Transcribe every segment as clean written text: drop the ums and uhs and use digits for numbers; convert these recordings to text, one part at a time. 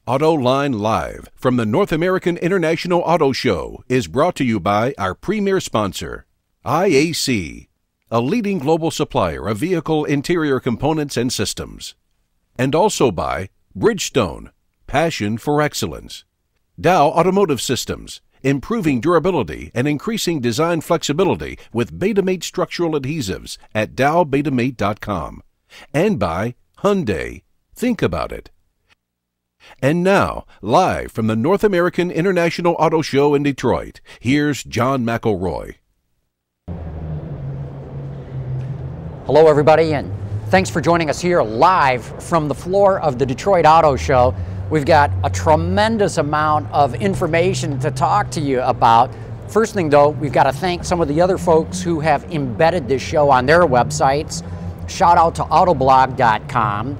Autoline Live from the North American International Auto Show is brought to you by our premier sponsor, IAC, a leading global supplier of vehicle interior components and systems. And also by Bridgestone, passion for excellence. Dow Automotive Systems, improving durability and increasing design flexibility with Betamate structural adhesives at dowbetamate.com. And by Hyundai, think about it. And now, live from the North American International Auto Show in Detroit, here's John McElroy. Hello everybody, and thanks for joining us here live from the floor of the Detroit Auto Show. We've got a tremendous amount of information to talk to you about. First thing though, we've got to thank some of the other folks who have embedded this show on their websites. Shout out to autoblog.com,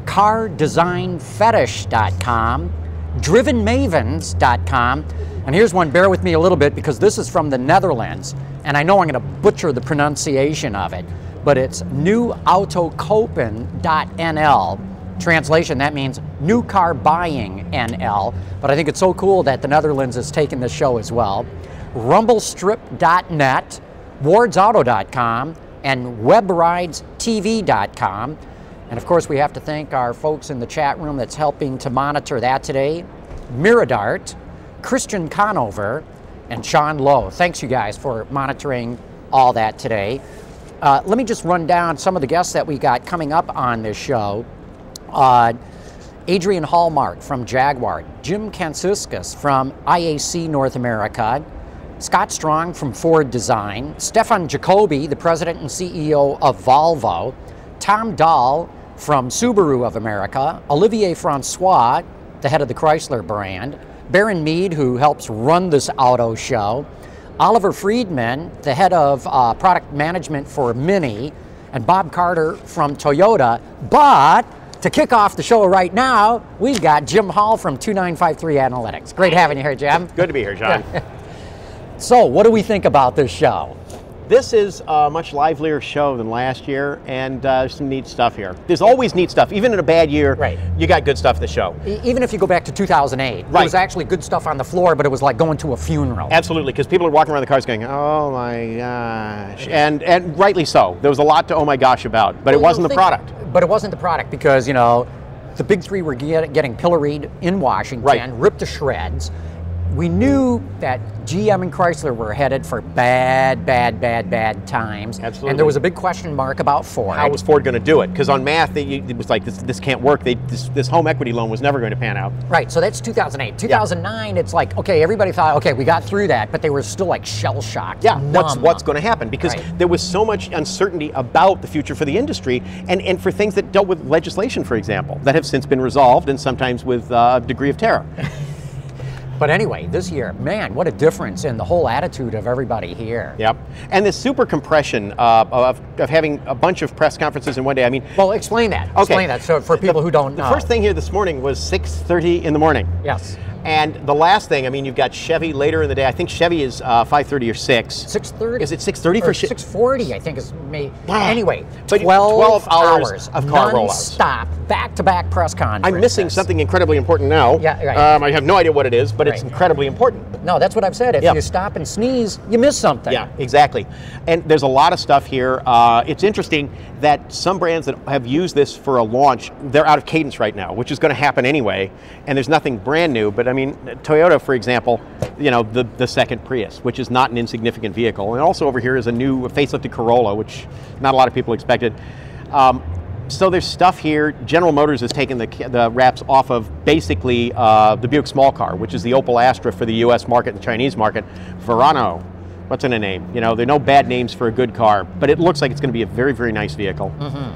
cardesignfetish.com, drivenmavens.com, and here's one, bear with me a little bit because this is from the Netherlands, and I know I'm going to butcher the pronunciation of it, but it's nieuwautokopen.nl. Translation, that means new car buying NL, but I think it's so cool that the Netherlands has taken this show as well. Rumblestrip.net, wardsauto.com, and webridestv.com. And of course, we have to thank our folks in the chat room that's helping to monitor that today. Miradart, Christian Conover, and Sean Lowe. Thanks you guys for monitoring all that today. Let me just run down some of the guests that we got coming up on this show. Adrian Hallmark from Jaguar, Jim Kansiskas from IAC North America, Scott Strong from Ford Design, Stefan Jacoby, the president and CEO of Volvo, Tom Dahl from Subaru of America, Olivier Francois, the head of the Chrysler Brand, Baron Mead, who helps run this auto show, Oliver Friedman, the head of product management for Mini, and Bob Carter from Toyota. But to kick off the show right now, we've got Jim Hall from 2953 Analytics. Great having you here, Jim. Good to be here, John. So, what do we think about this show? This is a much livelier show than last year, and there's some neat stuff here. There's always neat stuff. Even in a bad year, right, you got good stuff at the show. Even if you go back to 2008, right, there was actually good stuff on the floor, but it was like going to a funeral. Absolutely, because people are walking around the cars going, oh my gosh, and rightly so. There was a lot to oh my gosh about, but it wasn't the product. But it wasn't the product because, you know, the big three were getting pilloried in Washington, right, ripped to shreds. We knew that GM and Chrysler were headed for bad times. Absolutely. And there was a big question mark about Ford. How was Ford going to do it? Because on math, it was like, this can't work. This home equity loan was never going to pan out. Right, so that's 2008. 2009, yeah. It's like, okay, everybody thought, okay, we got through that, but they were still like shell-shocked. Yeah, what's going to happen? Because there was so much uncertainty about the future for the industry and for things that dealt with legislation, for example, that have since been resolved and sometimes with a degree of terror. But anyway, this year, man, what a difference in the whole attitude of everybody here. Yep. And this super compression of having a bunch of press conferences in one day, I mean... Well, explain that. Okay. Explain that so for people who don't know. The first thing here this morning was 6:30 in the morning. Yes. And the last thing, I mean, you've got Chevy later in the day. I think Chevy is 5:30 or 6. 6:30? Is it 6:30 for Chevy? 6:40, I think is me. Anyway, 12 hours of car rollouts. Non-stop, back-to-back press conferences. I'm missing something incredibly important now. Yeah, right. I have no idea what it is, but it's incredibly important. No, that's what I've said. If you stop and sneeze, you miss something. Yeah, exactly. And there's a lot of stuff here. It's interesting that some brands that have used this for a launch, they're out of cadence right now, which is going to happen anyway. And there's nothing brand new, but I mean, Toyota, for example, you know, the second Prius, which is not an insignificant vehicle. And also over here is a new facelifted Corolla, which not a lot of people expected. So there's stuff here. General Motors has taken the wraps off of basically the Buick small car, which is the Opel Astra for the US market and the Chinese market. Verano, what's in a name? You know, there are no bad names for a good car, but it looks like it's going to be a very, very nice vehicle. Mm-hmm.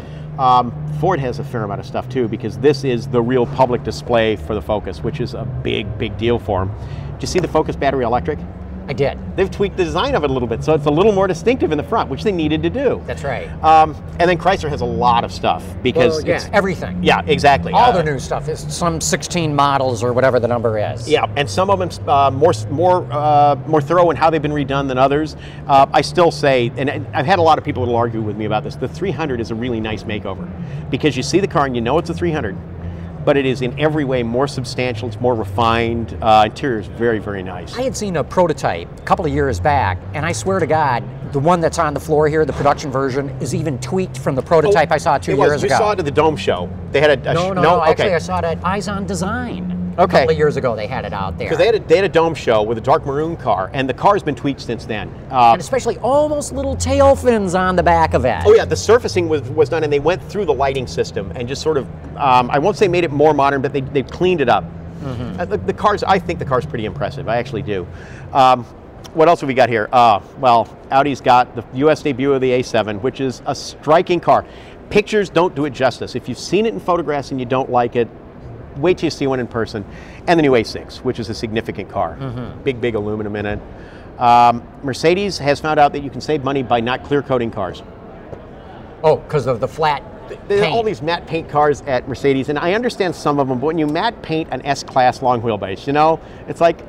Ford has a fair amount of stuff too, because this is the real public display for the Focus, which is a big deal for them. Did you see the Focus battery electric? I did. They've tweaked the design of it a little bit, so it's a little more distinctive in the front, which they needed to do. That's right. And then Chrysler has a lot of stuff because it's everything. Yeah, exactly. All the new stuff is some 16 models or whatever the number is. Yeah, and some of them more thorough in how they've been redone than others. I still say, and I've had a lot of people that will argue with me about this, the 300 is a really nice makeover because you see the car and you know it's a 300. but it is in every way more substantial, it's more refined, interior is very, very nice. I had seen a prototype a couple of years back, and I swear to God, the one that's on the floor here, the production version, is even tweaked from the prototype I saw 2 years ago. You saw it at the Dome Show. They had a No, okay. actually I saw it at Eyes on Design. Okay. A couple of years ago they had it out there. Because they had a Dome Show with a dark maroon car, and the car's been tweaked since then. And especially almost little tail fins on the back of it. Oh yeah, the surfacing was done, and they went through the lighting system and just sort of, I won't say made it more modern, but they've cleaned it up. The cars, I think the car's pretty impressive. I actually do. What else have we got here? Well, Audi's got the US debut of the A7, which is a striking car. Pictures don't do it justice. If you've seen it in photographs and you don't like it, wait till you see one in person. And the new A6, which is a significant car. Big aluminum in it. Mercedes has found out that you can save money by not clear coating cars. Oh, because of the flat There are paint. all these matte paint cars at Mercedes, and I understand some of them, but when you matte paint an S-Class long wheelbase, you know, it's like,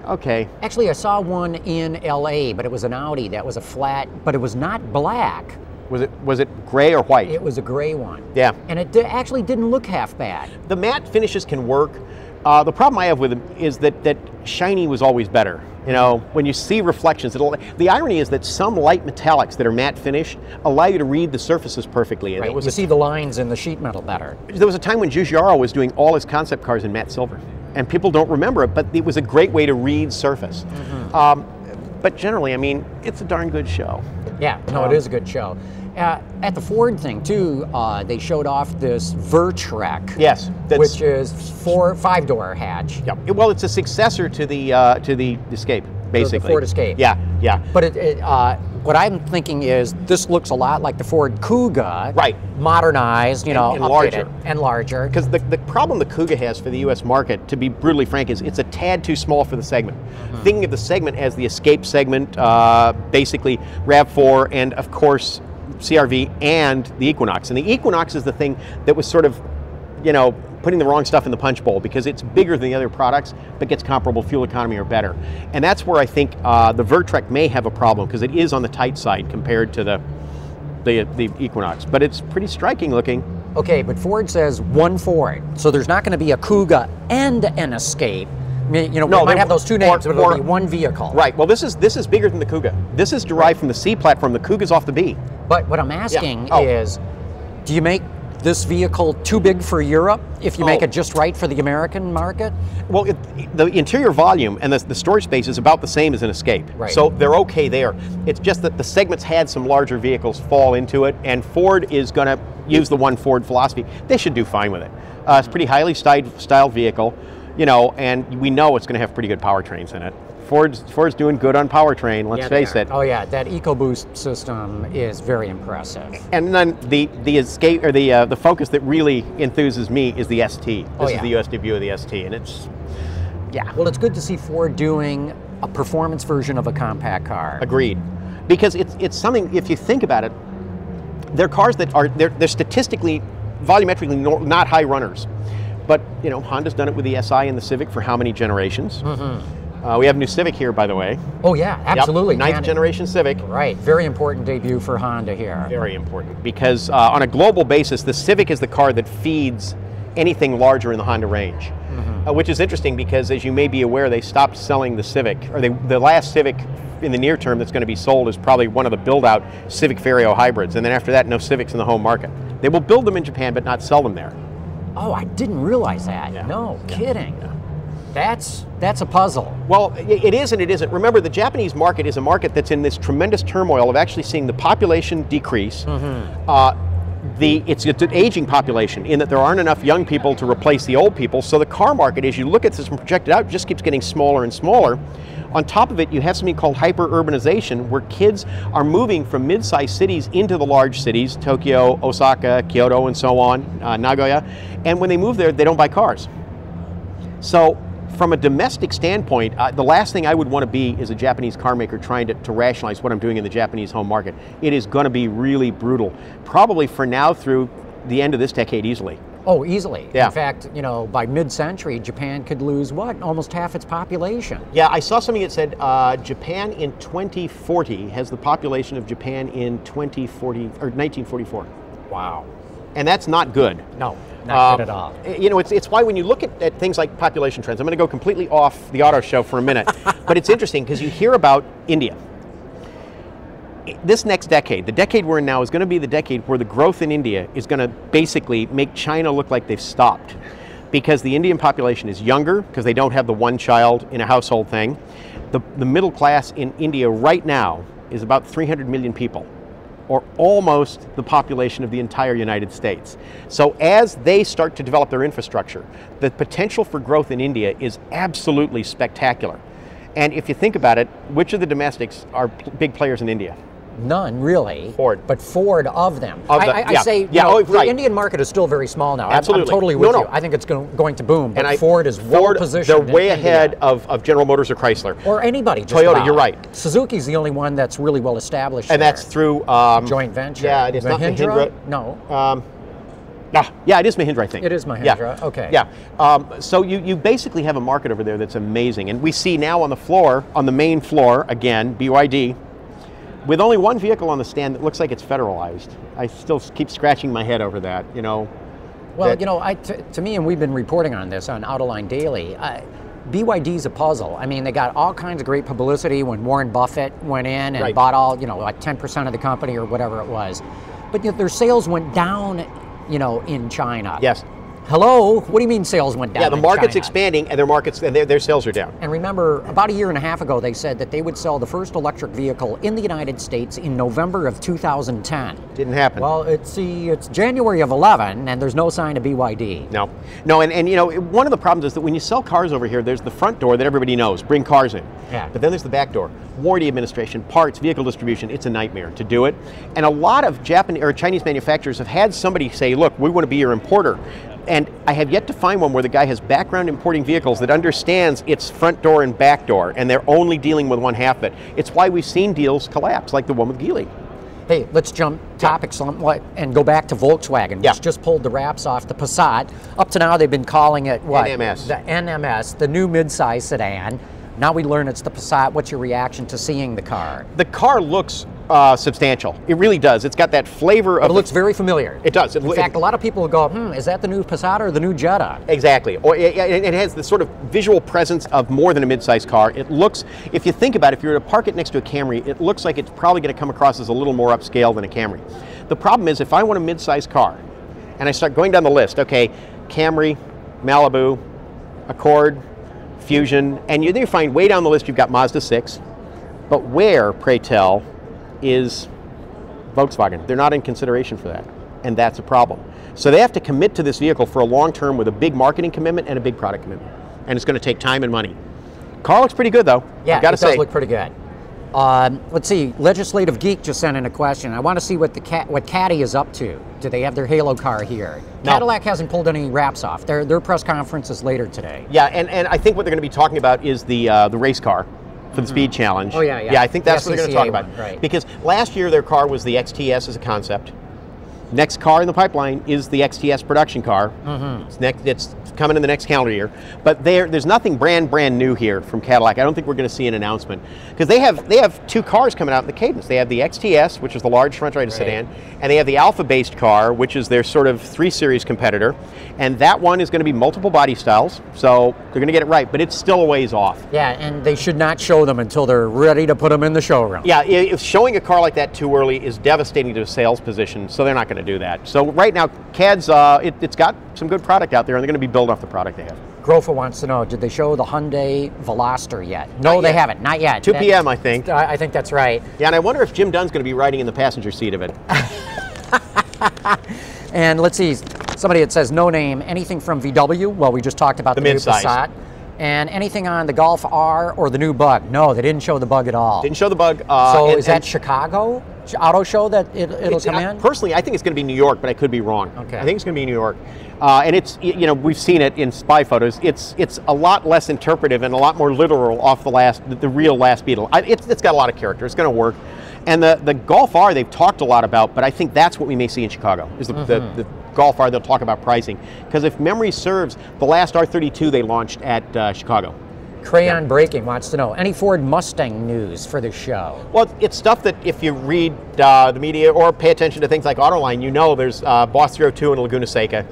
okay. Actually, I saw one in LA, but it was an Audi that was a flat, but it was not black. Was it gray or white? It was a gray one. Yeah. And it actually didn't look half bad. The matte finishes can work. The problem I have with them is that shiny was always better. You know, when you see reflections, the irony is that some light metallics that are matte finish allow you to read the surfaces perfectly. And Right. it was You see the lines in the sheet metal better. There was a time when Giugiaro was doing all his concept cars in matte silver, and people don't remember it, but it was a great way to read surface. But generally, I mean, it's a darn good show. Yeah, no, it is a good show. At the Ford thing too, they showed off this Vertrek. Yes, which is 5-door hatch. Yeah. Well, it's a successor to the Escape, basically. The Ford Escape. Yeah, yeah. But what I'm thinking is this looks a lot like the Ford Kuga. Right. Modernized, you know, and updated, larger. and larger. Because the problem the Kuga has for the U.S. market, to be brutally frank, is it's a tad too small for the segment. Thinking of the segment as the Escape segment, basically RAV4, and of course CR-V and the Equinox. And the Equinox is the thing that was sort of, you know, putting the wrong stuff in the punch bowl, because it's bigger than the other products, but gets comparable fuel economy or better. And that's where I think the Vertrek may have a problem, because it is on the tight side compared to the Equinox. But it's pretty striking looking. Okay, but Ford says one Ford, so there's not going to be a Kuga and an Escape. I mean, you know, we might have those two names, but it'll be one vehicle. Right. Well, this is bigger than the Kuga. This is derived from the C platform. The Kuga's off the B. But what I'm asking is, do you make this vehicle too big for Europe if you make it just right for the American market? Well, the interior volume and the storage space is about the same as an Escape. Right. So they're okay there. It's just that the segments had some larger vehicles fall into it, and Ford is going to use the one Ford philosophy. They should do fine with it. It's a pretty highly styled vehicle, you know, and we know it's going to have pretty good powertrains in it. Ford's doing good on powertrain, let's face it. Oh yeah, that EcoBoost system is very impressive. And then the Escape, or the Focus that really enthuses me is the ST. This is the US debut of the ST, and it's, yeah. Well, it's good to see Ford doing a performance version of a compact car. Agreed. Because it's something, if you think about it, they're cars that are, they're statistically, volumetrically not high runners. But, you know, Honda's done it with the SI and the Civic for how many generations? We have a new Civic here, by the way. Oh yeah, absolutely. Yep. 9th generation Civic. Right, very important debut for Honda here. Very important, because on a global basis, the Civic is the car that feeds anything larger in the Honda range. Which is interesting, because as you may be aware, they stopped selling the Civic, or the last Civic in the near term that's going to be sold is probably one of the build-out Civic Vario hybrids, and then after that, no Civics in the home market. They will build them in Japan, but not sell them there. Oh, I didn't realize that. Yeah. No, kidding. Yeah. That's a puzzle. Well, it is and it isn't. Remember, the Japanese market is a market that's in this tremendous turmoil of actually seeing the population decrease. It's an aging population, in that there aren't enough young people to replace the old people. So the car market, as you look at this and project it out, just keeps getting smaller and smaller. On top of it, you have something called hyper-urbanization, where kids are moving from mid-sized cities into the large cities, Tokyo, Osaka, Kyoto, and so on, Nagoya. And when they move there, they don't buy cars. So from a domestic standpoint, the last thing I would want to be is a Japanese car maker trying to rationalize what I'm doing in the Japanese home market. It is going to be really brutal, probably for now through the end of this decade easily. Oh, easily. Yeah. In fact, you know, by mid-century, Japan could lose what? Almost half its population. Yeah, I saw something that said Japan in 2040 has the population of Japan in 1944. Wow. And that's not good. No. Not good at all. You know, it's why when you look at things like population trends, I'm going to go completely off the auto show for a minute, but it's interesting because you hear about India. This next decade, the decade we're in now, is going to be the decade where the growth in India is going to basically make China look like they've stopped. Because the Indian population is younger, because they don't have the one child in a household thing. The middle class in India right now is about 300 million people, or almost the population of the entire United States. So as they start to develop their infrastructure, the potential for growth in India is absolutely spectacular. And if you think about it, which of the domestics are big players in India? None, really. Ford. But Ford of them. Yeah. I say, the Indian market is still very small now. Absolutely. I'm totally with you. I think it's going to boom, but Ford is well positioned. They're way ahead of General Motors or Chrysler. Or anybody, just Toyota, about. You're right. Suzuki's the only one that's really well established. And that's through... joint venture. Yeah, it's not Mahindra. No. Yeah, it is Mahindra, I think. It is Mahindra, okay. Yeah, so you basically have a market over there that's amazing. And we see now on the floor, on the main floor, again, BYD, with only one vehicle on the stand that looks like it's federalized. I still keep scratching my head over that, you know. Well, you know, to me, and we've been reporting on this on Autoline Daily, BYD's a puzzle. I mean, they got all kinds of great publicity when Warren Buffett went in and bought all, you know, like 10% of the company or whatever it was. But you know, their sales went down, you know, in China. Yes. Hello? What do you mean sales went down? Yeah, the market's expanding and their sales are down. And remember, about a year and a half ago, they said that they would sell the first electric vehicle in the United States in November of 2010. Didn't happen. Well, it's January of 11, and there's no sign of BYD. No, and you know, one of the problems is that when you sell cars over here, there's the front door that everybody knows, bring cars in. Yeah. But then there's the back door, warranty administration, parts, vehicle distribution. It's a nightmare to do it. And a lot of Japanese or Chinese manufacturers have had somebody say, look, we want to be your importer. And I have yet to find one where the guy has background importing vehicles that understands its front door and back door, and they're only dealing with one half of it. It's why we've seen deals collapse, like the one with Geely. Hey, let's jump topics somewhat and go back to Volkswagen, which just pulled the wraps off the Passat. Up to now, they've been calling it what? NMS. The NMS, the new midsize sedan. Now we learn it's the Passat. What's your reaction to seeing the car? The car looks substantial. It really does. It's got that flavor of... It looks very familiar. It does. In fact, a lot of people will go, is that the new Passat or the new Jetta? Exactly. Or it has the sort of visual presence of more than a mid-size car. It looks, if you think about it, if you were to park it next to a Camry, it looks like it's probably going to come across as a little more upscale than a Camry. The problem is, if I want a mid-size car, and I start going down the list, okay, Camry, Malibu, Accord, Fusion, and then you find way down the list you've got Mazda 6, but where, pray tell, is Volkswagen? They're not in consideration for that, and that's a problem. So they have to commit to this vehicle for a long term with a big marketing commitment and a big product commitment, and it's going to take time and money. Car looks pretty good, though. Yeah, I've got to say. It does look pretty good. Let's see, Legislative Geek just sent in a question. I want to see what Caddy is up to. Do they have their Halo car here? No. Cadillac hasn't pulled any wraps off. Their press conference is later today. Yeah, and I think what they're going to be talking about is the race car for the Speed Challenge. Oh, yeah. Yeah, I think that's what they're going to talk about. Right. Because last year their car was the XTS as a concept. Next car in the pipeline is the XTS production car. It's coming in the next calendar year. But there's nothing brand new here from Cadillac. I don't think we're going to see an announcement. Because they have two cars coming out in the cadence. They have the XTS, which is the large front-rated sedan, and they have the Alpha-based car, which is their sort of 3 Series competitor. And that one is going to be multiple body styles, so they're going to get it right. But it's still a ways off. Yeah, and they should not show them until they're ready to put them in the showroom. Yeah, if showing a car like that too early is devastating to a sales position, so they're not going to do that. So right now, CAD's, it's got some good product out there, and they're going to be building off the product they have. Grofa wants to know, did they show the Hyundai Veloster yet? No, they haven't. Not yet. 2 p.m., I think. I think that's right. Yeah, and I wonder if Jim Dunn's going to be riding in the passenger seat of it. And let's see, somebody that says no name, anything from VW? Well, we just talked about the new Passat. And anything on the Golf R or the new Bug? No, they didn't show the Bug at all. Didn't show the Bug. So is that Chicago Auto Show that it'll come in? Personally, I think it's going to be New York, but I could be wrong. Okay. I think it's going to be New York. And it's, you know, we've seen it in spy photos. It's a lot less interpretive and a lot more literal off the real last Beetle. It's got a lot of character. It's going to work. And the Golf R they've talked a lot about, but I think that's what we may see in Chicago, is the Golf R. They'll talk about pricing. Because if memory serves, the last R32 they launched at Chicago. Crayon Braking wants to know, any Ford Mustang news for the show? Well, it's stuff that if you read the media or pay attention to things like Autoline, you know there's Boss 302 and Laguna Seca.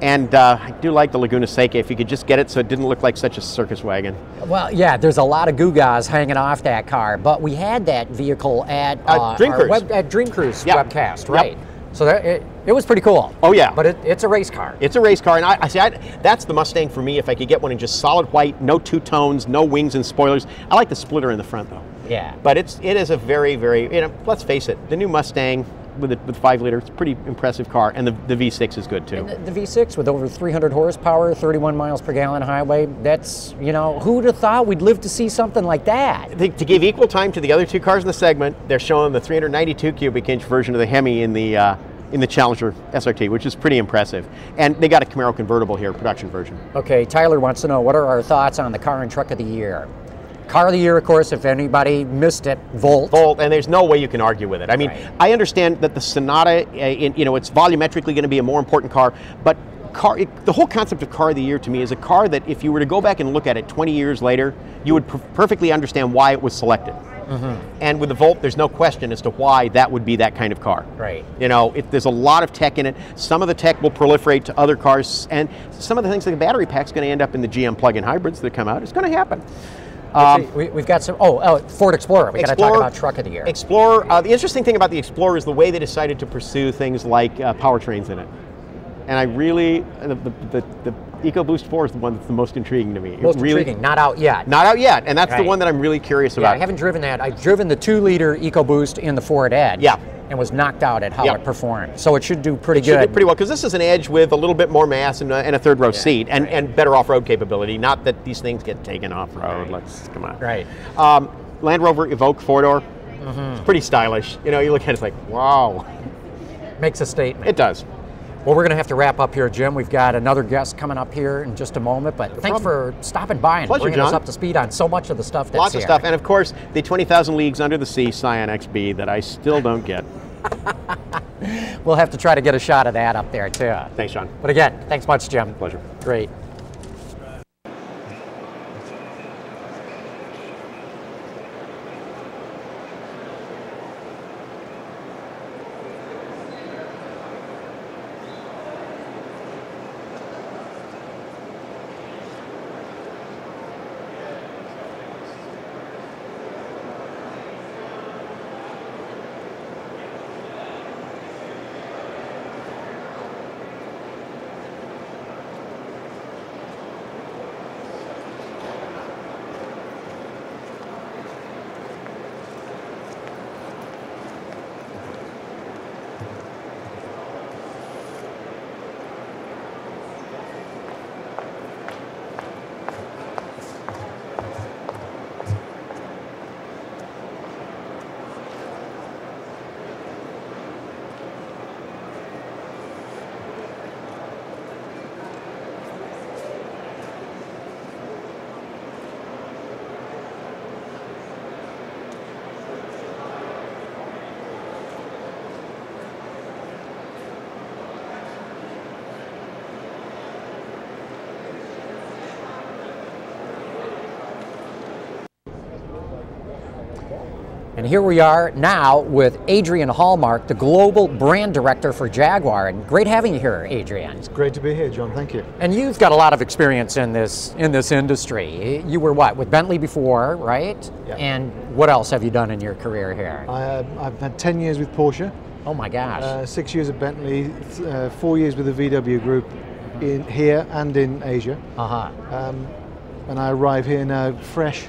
And I do like the Laguna Seca, if you could just get it so it didn't look like such a circus wagon. Well, yeah, there's a lot of gewgaws hanging off that car, but we had that vehicle at Dream Cruise. at Dream Cruise Yep. webcast, right? Yep. So that, it was pretty cool. Oh, yeah. But it's a race car. It's a race car, and I see, that's the Mustang for me if I could get one in just solid white, no two-tones, no wings and spoilers. I like the splitter in the front, though. Yeah. But it is a very, very, let's face it, the new Mustang with 5 liter, it's a pretty impressive car, and the V6 is good too. And the V6 with over 300 horsepower, 31 miles per gallon highway, that's, who'd have thought we'd live to see something like that? To give equal time to the other 2 cars in the segment, they're showing the 392 cubic inch version of the Hemi in the Challenger SRT, which is pretty impressive. And they got a Camaro convertible here, production version. Okay, Tyler wants to know, what are our thoughts on the car and truck of the year? Car of the year, of course, if anybody missed it, Volt. Volt, and there's no way you can argue with it. I mean, Right. I understand that the Sonata, it's volumetrically going to be a more important car, but the whole concept of car of the year to me is a car that if you were to go back and look at it 20 years later, you would perfectly understand why it was selected. Mm-hmm. And with the Volt, there's no question as to why that would be that kind of car. Right. There's a lot of tech in it. Some of the tech will proliferate to other cars, and some of the things like the battery pack's going to end up in the GM plug-in hybrids that come out. It's going to happen. We've got some, Ford Explorer. We got to talk about truck of the year. Explorer, the interesting thing about the Explorer is the way they decided to pursue things like powertrains in it. And I really, the EcoBoost 4 is the one that's the most intriguing to me. Most intriguing, not out yet. Not out yet, and that's Right. the one that I'm really curious Yeah, about. I haven't driven that. I've driven the 2-liter EcoBoost in the Ford Edge. Yeah. And was knocked out at how Yeah. it performed. So it should do pretty Should good. do pretty well, because this is an Edge with a little bit more mass and a third row seat, and better off-road capability. Not that these things get taken off-road. Let's come on. Right. Land Rover Evoque 4-door. It's pretty stylish. You look at it, it's like, wow. Makes a statement. It does. Well, we're going to have to wrap up here, Jim. We've got another guest coming up here in just a moment, but thanks for stopping by and Pleasure, bringing us John. up to speed on so much of the stuff that's Lots here. of stuff, and of course, the 20,000 Leagues Under the Sea Scion XB that I still don't get. We'll have to try to get a shot of that up there, too. Thanks, John. But again, thanks much, Jim. Pleasure. Great. And here we are now with Adrian Hallmark, the Global Brand Director for Jaguar. And great having you here, Adrian. It's great to be here, John. Thank you. And you've got a lot of experience in this industry. You were what, with Bentley before, right? Yeah. And what else have you done in your career here? I've had 10 years with Porsche, Oh my gosh. 6 years at Bentley, 4 years with the VW Group in here and in Asia. And I arrive here now fresh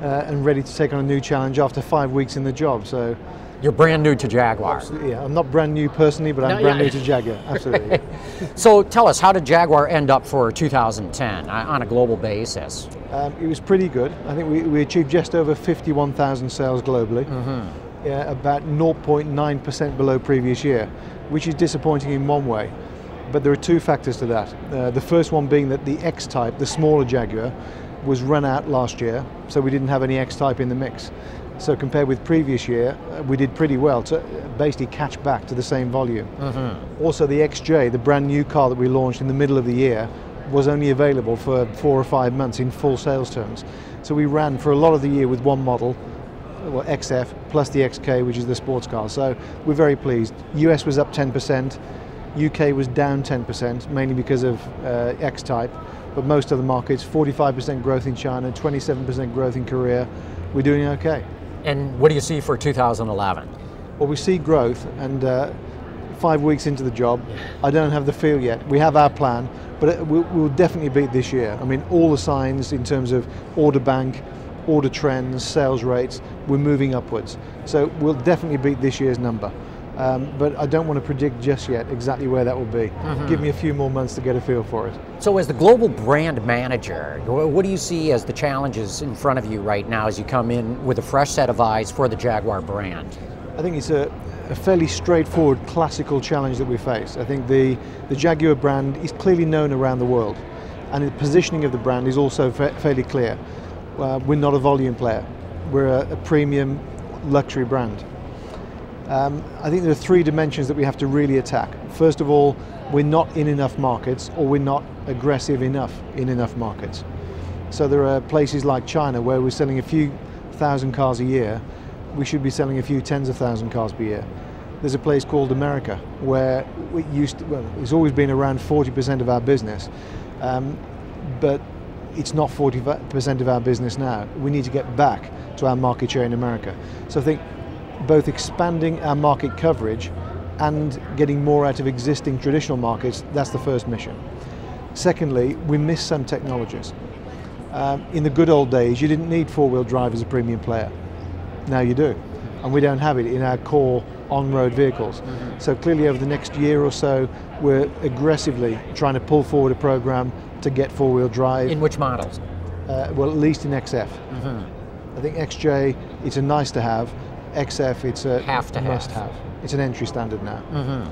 and ready to take on a new challenge after 5 weeks in the job. So You're brand new to Jaguar. yeah, I'm not brand new personally, but I'm brand new to Jaguar. Absolutely. So tell us, how did Jaguar end up for 2010 on a global basis? It was pretty good. I think we achieved just over 51,000 sales globally. Yeah, about 0.9% below previous year, which is disappointing in one way. But there are two factors to that. The first one being that the X-Type, the smaller Jaguar, was run out last year, so we didn't have any X-Type in the mix. So compared with previous year, we did pretty well to basically catch back to the same volume. Also the XJ, the brand new car that we launched in the middle of the year, was only available for 4 or 5 months in full sales terms. So we ran for a lot of the year with one model, well, XF plus the XK, which is the sports car. So we're very pleased. US was up 10%, UK was down 10%, mainly because of X-Type, but most other markets, 45% growth in China, 27% growth in Korea. We're doing okay. And what do you see for 2011? Well, we see growth, and 5 weeks into the job, I don't have the feel yet. We have our plan, but we'll definitely beat this year. I mean, all the signs in terms of order bank, order trends, sales rates, we're moving upwards. So we'll definitely beat this year's number. But I don't want to predict just yet exactly where that will be. Give me a few more months to get a feel for it. So as the global brand manager, what do you see as the challenges in front of you right now as you come in with a fresh set of eyes for the Jaguar brand? I think it's a fairly straightforward classical challenge that we face. I think the Jaguar brand is clearly known around the world, and the positioning of the brand is also fairly clear. We're not a volume player. We're a premium luxury brand. I think there are 3 dimensions that we have to really attack. First of all, we're not in enough markets, or we're not aggressive enough in enough markets. So there are places like China where we're selling a few thousand cars a year. We should be selling a few tens of thousand cars per year. There's a place called America where it's always been around 40% of our business, but it's not 40% of our business now. We need to get back to our market share in America. So I think both expanding our market coverage and getting more out of existing traditional markets, that's the first mission. Secondly, we miss some technologies. In the good old days, you didn't need four-wheel drive as a premium player. Now you do, and we don't have it in our core on-road vehicles. So clearly over the next year or so, we're aggressively trying to pull forward a program to get four-wheel drive. In which models? Well, at least in XF. I think XJ, it's a nice to have. XF, it's a must have. It's an entry standard now.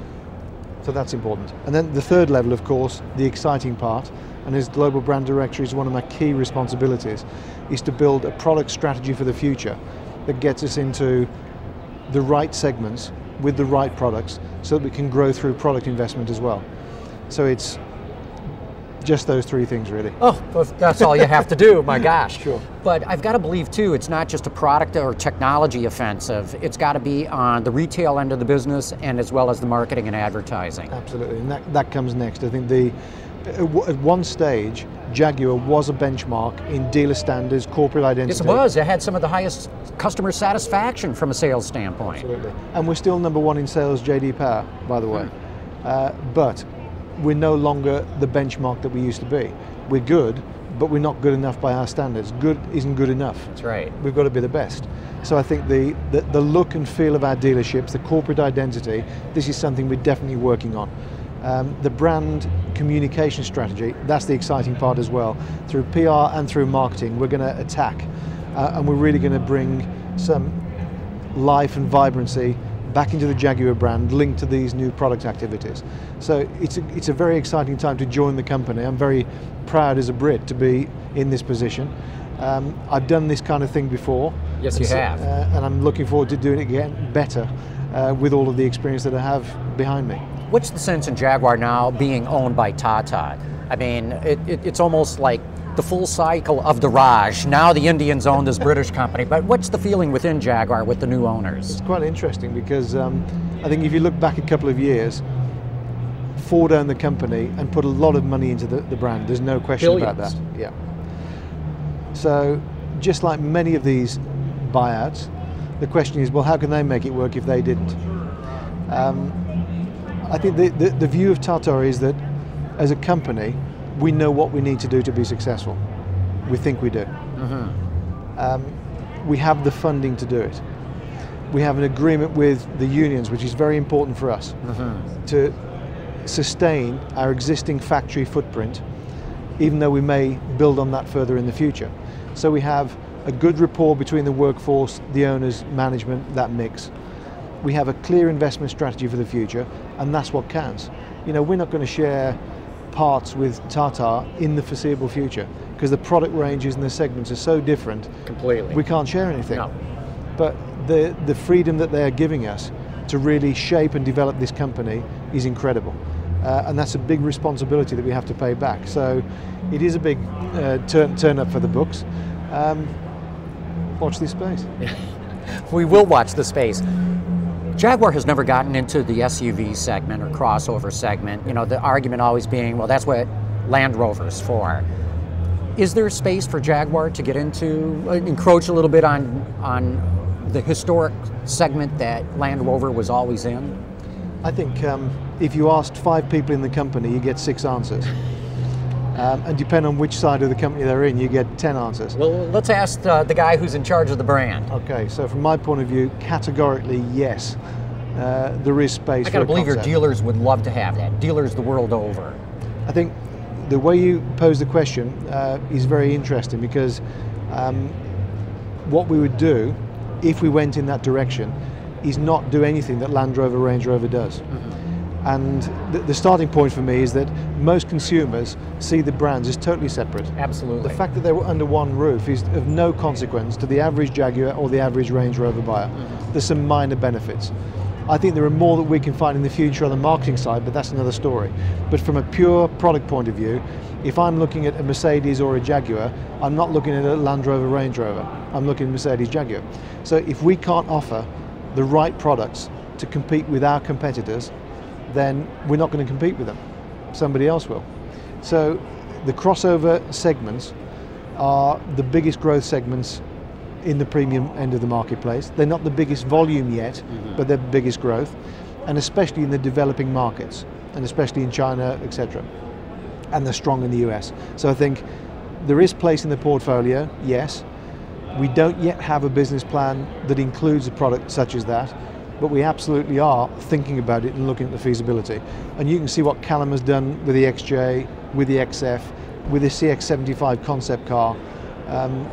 So that's important. And then the third level, of course, the exciting part, and as Global Brand Director is one of my key responsibilities, is to build a product strategy for the future that gets us into the right segments with the right products so that we can grow through product investment as well. So it's just those 3 things, really. Oh, well, that's all you have to do, my gosh. Sure. But I've got to believe, too, it's not just a product or technology offensive. It's got to be on the retail end of the business and as well as the marketing and advertising. Absolutely, and that comes next. I think at one stage, Jaguar was a benchmark in dealer standards, corporate identity. Yes, it was. It had some of the highest customer satisfaction from a sales standpoint. Absolutely. And we're still #1 in sales JD Power, by the way. But we're no longer the benchmark that we used to be. We're good, but we're not good enough by our standards. Good isn't good enough. That's right. We've got to be the best. So I think the look and feel of our dealerships, the corporate identity, this is something we're definitely working on. The brand communication strategy, that's the exciting part as well. Through PR and through marketing, we're going to attack, and we're really going to bring some life and vibrancy back into the Jaguar brand, linked to these new product activities. So it's a very exciting time to join the company. I'm very proud as a Brit to be in this position. I've done this kind of thing before. Yes, you have. And I'm looking forward to doing it again better with all of the experience that I have behind me. What's the sense in Jaguar now being owned by Tata? I mean, it's almost like the full cycle of the Raj. Now the Indians own this British company, but what's the feeling within Jaguar with the new owners? It's quite interesting because I think if you look back a couple of years, Ford owned the company and put a lot of money into the brand. There's no question about that. Yeah. So just like many of these buyouts, the question is, well, how can they make it work if they didn't? I think the view of Tata is that as a company, we know what we need to do to be successful. We think we do. We have the funding to do it. We have an agreement with the unions, which is very important for us, to sustain our existing factory footprint, even though we may build on that further in the future. So we have a good rapport between the workforce, the owners, management, that mix. We have a clear investment strategy for the future, and that's what counts. You know, we're not going to share parts with Tata in the foreseeable future because the product ranges and the segments are so different. Completely. We can't share anything. No. But the freedom that they're giving us to really shape and develop this company is incredible. And that's a big responsibility that we have to pay back. So it is a big turn up for the books. Watch this space. We will watch the space. Jaguar has never gotten into the SUV segment or crossover segment. You know, the argument always being, well, that's what Land Rover's for. Is there space for Jaguar to get into, encroach a little bit on the historic segment that Land Rover was always in? I think if you asked 5 people in the company, you get 6 answers. And depending on which side of the company they're in, you get 10 answers. Well, let's ask the guy who's in charge of the brand. Okay, so from my point of view, categorically, yes, there is space for a I gotta believe your concept. dealers would love to have that. Dealers the world over. I think the way you pose the question is very interesting, because what we would do if we went in that direction is not do anything that Land Rover, Range Rover does. And the starting point for me is that most consumers see the brands as totally separate. Absolutely. The fact that they were under one roof is of no consequence to the average Jaguar or the average Range Rover buyer. There's some minor benefits. I think there are more that we can find in the future on the marketing side, but that's another story. But from a pure product point of view, if I'm looking at a Mercedes or a Jaguar, I'm not looking at a Land Rover, Range Rover. I'm looking at Mercedes, Jaguar. So if we can't offer the right products to compete with our competitors, then we're not going to compete with them. Somebody else will. So the crossover segments are the biggest growth segments in the premium end of the marketplace. They're not the biggest volume yet, but they're the biggest growth, and especially in the developing markets, and especially in China, etc. And they're strong in the US. So I think there is place in the portfolio, yes. We don't yet have a business plan that includes a product such as that, but we absolutely are thinking about it and looking at the feasibility. And you can see what Callum has done with the XJ, with the XF, with the CX-75 concept car.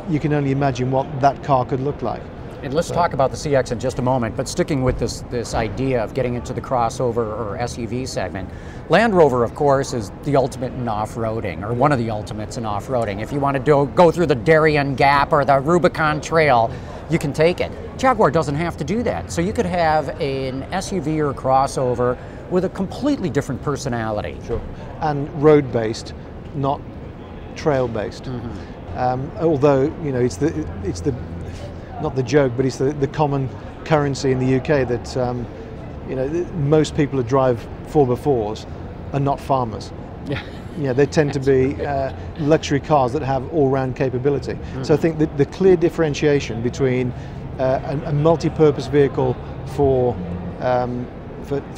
You can only imagine what that car could look like. And let's talk about the CX in just a moment, but sticking with this idea of getting into the crossover or SUV segment, Land Rover, of course, is the ultimate in off-roading, or one of the ultimates in off-roading. If you want to go through the Darien Gap or the Rubicon Trail, you can take it. Jaguar doesn't have to do that. So you could have an SUV or a crossover with a completely different personality. Sure. And road-based, not trail-based. Although, you know, it's the not the joke, but it's the common currency in the UK that you know, most people who drive 4x4s are not farmers. Yeah. Yeah, they tend to be luxury cars that have all-round capability. So I think that the clear differentiation between a multi-purpose vehicle for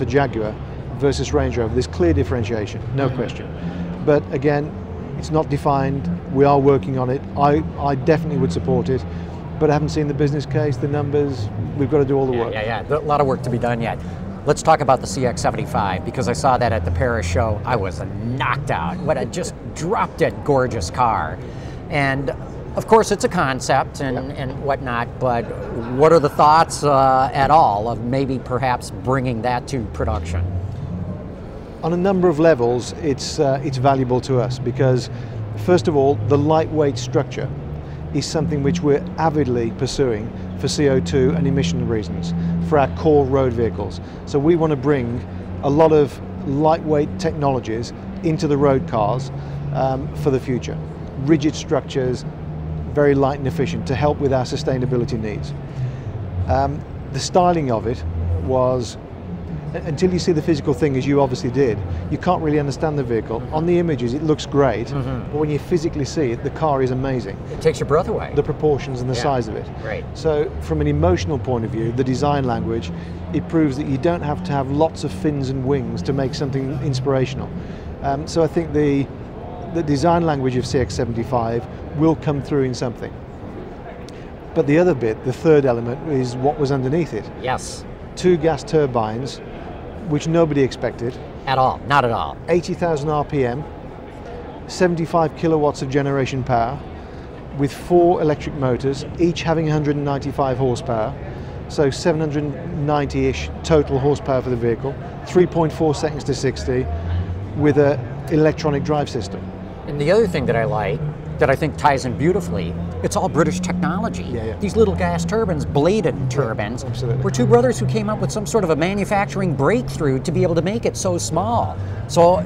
Jaguar versus Range Rover, there's clear differentiation, no question. But again, it's not defined. We are working on it. I definitely would support it, but I haven't seen the business case, the numbers. We've got to do all the work. Yeah. A lot of work to be done yet. Let's talk about the CX-75, because I saw that at the Paris show. I was knocked out. What a just drop-dead gorgeous car. And of course it's a concept and whatnot, but what are the thoughts at all of maybe perhaps bringing that to production? On a number of levels, it's valuable to us because, first of all, the lightweight structure is something which we're avidly pursuing for CO2 and emission reasons for our core road vehicles. So we want to bring a lot of lightweight technologies into the road cars for the future. Rigid structures, very light and efficient to help with our sustainability needs. The styling of it was, until you see the physical thing, as you obviously did, you can't really understand the vehicle. On the images it looks great, but when you physically see it, the car is amazing. It takes your breath away. The proportions and the size of it. Right. So from an emotional point of view, the design language, it proves that you don't have to have lots of fins and wings to make something inspirational. So I think the design language of CX-75 will come through in something. But the other bit, the third element, is what was underneath it. Yes. 2 gas turbines, which nobody expected. At all, not at all. 80,000 RPM, 75 kilowatts of generation power, with 4 electric motors, each having 195 horsepower. So 790-ish total horsepower for the vehicle, 3.4 seconds to 60, with an electronic drive system. And the other thing that I like, that I think ties in beautifully, it's all British technology. Yeah. These little gas turbines, bladed turbines, absolutely. were 2 brothers who came up with some sort of a manufacturing breakthrough to be able to make it so small. So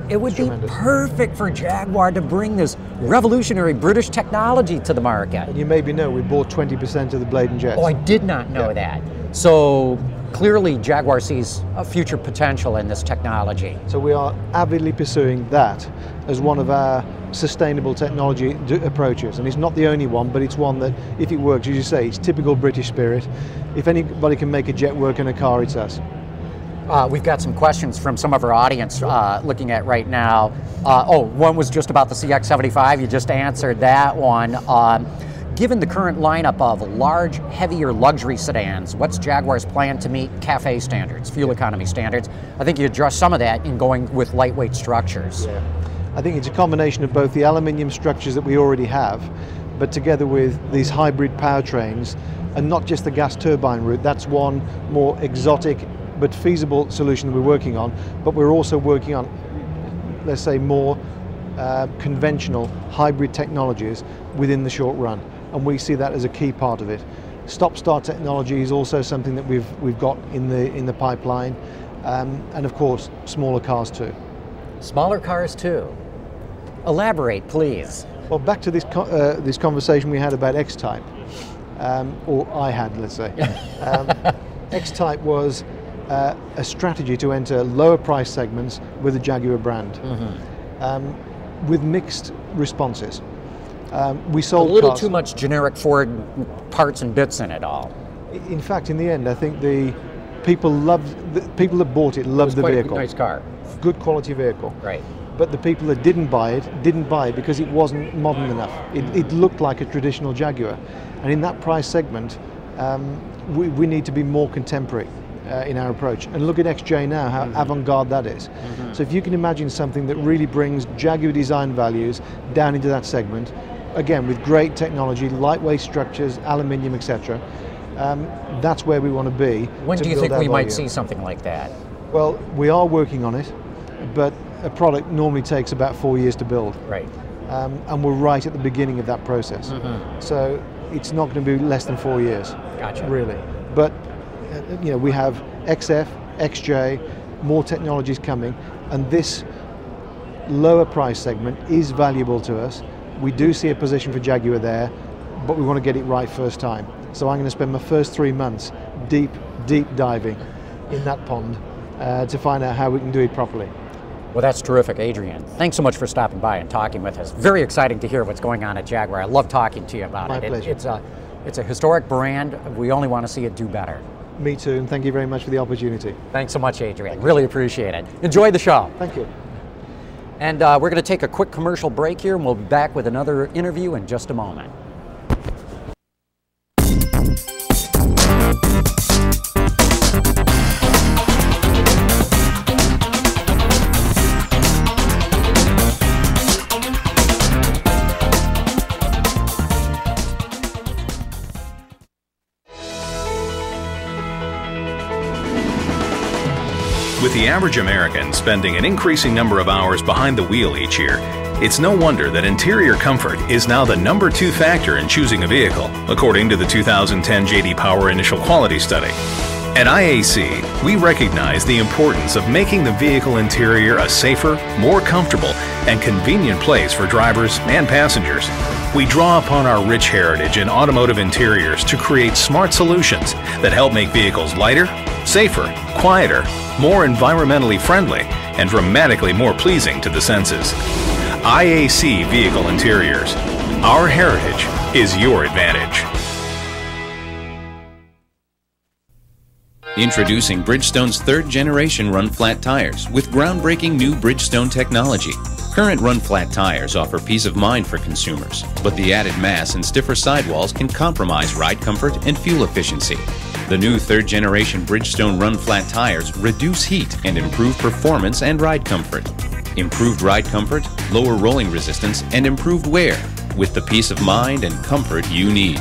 it would be perfect for Jaguar to bring this revolutionary British technology to the market. And you maybe know we bought 20% of the Blade and Jets. Oh, I did not know that. So Clearly, Jaguar sees a future potential in this technology. So we are avidly pursuing that as one of our sustainable technology approaches. And it's not the only one, but it's one that, if it works, as you say, it's typical British spirit. If anybody can make a jet work in a car, it's us. We've got some questions from some of our audience looking at right now. One was just about the CX-75. You just answered that one. Given the current lineup of large, heavier luxury sedans, what's Jaguar's plan to meet CAFE standards, fuel economy standards? I think you addressed some of that in going with lightweight structures. Yeah. I think it's a combination of both the aluminium structures that we already have, but together with these hybrid powertrains, and not just the gas turbine route. That's one more exotic but feasible solution that we're working on, but we're also working on, let's say, more conventional hybrid technologies within the short run. And we see that as a key part of it. Stop-start technology is also something that we've got in the pipeline, and of course smaller cars too. Smaller cars too. Elaborate, please. Well, back to this conversation we had about X-Type, or I had, let's say. X-Type was a strategy to enter lower price segments with the Jaguar brand, with mixed responses. We sold a little cars. Too much generic Ford parts and bits in it all. In fact, in the end, I think the people that bought it loved the vehicle. Nice car. Good quality vehicle. Right. But the people that didn't buy it because it wasn't modern enough. It looked like a traditional Jaguar. And in that price segment, we need to be more contemporary in our approach. And look at XJ now, how avant-garde that is. So if you can imagine something that really brings Jaguar design values down into that segment, again, with great technology, lightweight structures, aluminium, etc., that's where we want to be. When do you think we might see something like that? Well, we are working on it, but a product normally takes about 4 years to build. Right. And we're right at the beginning of that process. So it's not going to be less than 4 years. Gotcha. Really. But you know, we have XF, XJ, more technologies coming, and this lower price segment is valuable to us. We do see a position for Jaguar there, but we want to get it right first time. So I'm going to spend my first 3 months deep diving in that pond to find out how we can do it properly. Well, that's terrific, Adrian. Thanks so much for stopping by and talking with us. Very exciting to hear what's going on at Jaguar. I love talking to you about it. My pleasure. It's a historic brand. We only want to see it do better. Me too, and thank you very much for the opportunity. Thanks so much, Adrian. Really appreciate it. Enjoy the show. Thank you. And we're going to take a quick commercial break here, and we'll be back with another interview in just a moment. With the average American spending an increasing number of hours behind the wheel each year, it's no wonder that interior comfort is now the #2 factor in choosing a vehicle, according to the 2010 J.D. Power Initial Quality Study. At IAC, we recognize the importance of making the vehicle interior a safer, more comfortable, and convenient place for drivers and passengers. We draw upon our rich heritage in automotive interiors to create smart solutions that help make vehicles lighter, safer, quieter, more environmentally friendly, and dramatically more pleasing to the senses. IAC Vehicle Interiors. Our heritage is your advantage. Introducing Bridgestone's 3rd generation run-flat tires with groundbreaking new Bridgestone technology. Current run-flat tires offer peace of mind for consumers, but the added mass and stiffer sidewalls can compromise ride comfort and fuel efficiency. The new 3rd generation Bridgestone run-flat tires reduce heat and improve performance and ride comfort. Improved ride comfort, lower rolling resistance, and improved wear with the peace of mind and comfort you need.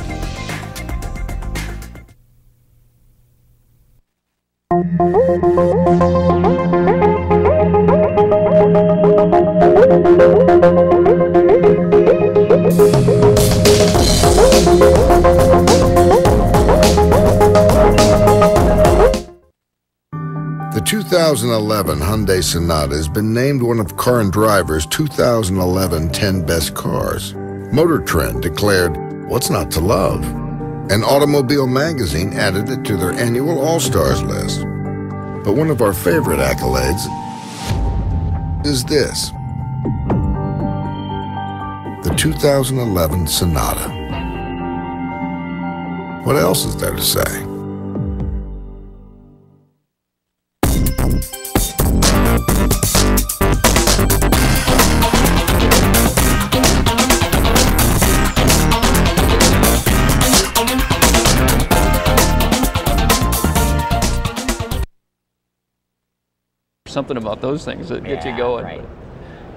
The 2011 Hyundai Sonata has been named one of Car and Driver's 2011 10 Best Cars. Motor Trend declared, "What's not to love?" and Automobile Magazine added it to their annual All-Stars list. But one of our favorite accolades is this: the 2011 Sonata. What else is there to say? Something about those things that get you going. Right.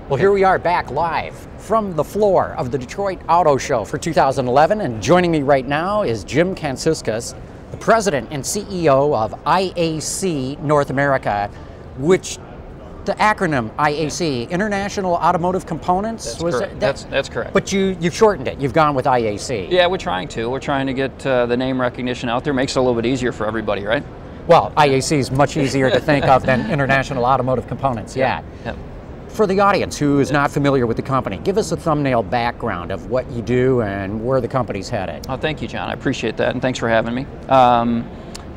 Well, here we are back live from the floor of the Detroit Auto Show for 2011, and joining me right now is Jim Kantsoukas, the president and CEO of IAC North America, which the acronym IAC, International Automotive Components. That's correct. That's correct. But you've shortened it. You've gone with IAC. Yeah, we're trying to. We're trying to get the name recognition out there. Makes it a little bit easier for everybody, right? Well, IAC is much easier to think of than International Automotive Components. Yeah. Yep. For the audience who is not familiar with the company, give us a thumbnail background of what you do and where the company's headed. Oh, thank you, John. I appreciate that, and thanks for having me.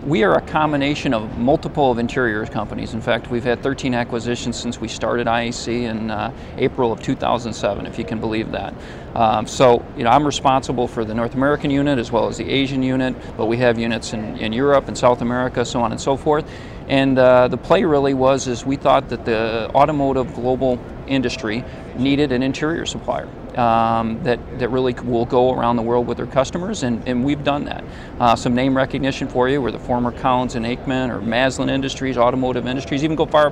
We are a combination of multiple of interiors companies. In fact, we've had 13 acquisitions since we started IAC in April of 2007, if you can believe that. So, I'm responsible for the North American unit as well as the Asian unit, but we have units in Europe and South America, so on and so forth. And the play really was we thought that the automotive global industry needed an interior supplier that really will go around the world with their customers, and we've done that. Some name recognition for you: we're the former Collins and Aikman or Maslin Industries, automotive industries, even go far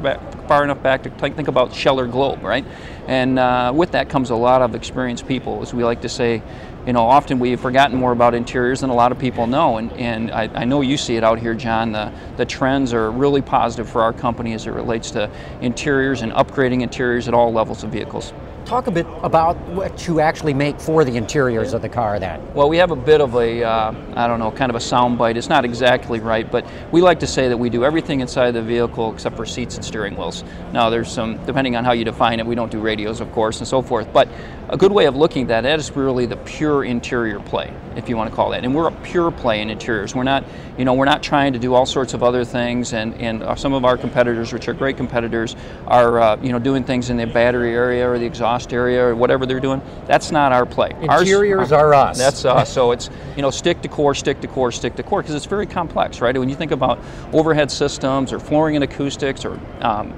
enough back to think about Scheller Globe, right? And with that comes a lot of experienced people, as we like to say. Often we've forgotten more about interiors than a lot of people know, and I know you see it out here, John. The trends are really positive for our company as it relates to interiors and upgrading interiors at all levels of vehicles. Talk a bit about what you actually make for the interiors of the car then. Well, we have a bit of a, I don't know, kind of a sound bite. It's not exactly right, but we like to say that we do everything inside the vehicle except for seats and steering wheels. Now, there's some, depending on how you define it, we don't do radios, of course, and so forth, but a good way of looking at that is really the pure interior play, if you want to call that. And we're a pure play in interiors. We're not, we're not trying to do all sorts of other things, and some of our competitors, which are great competitors, are doing things in the battery area or the exhaust area or whatever they're doing. That's not our play. Interiors are us. That's us. So it's stick to core, stick to core, stick to core, because it's very complex, right? When you think about overhead systems or flooring and acoustics or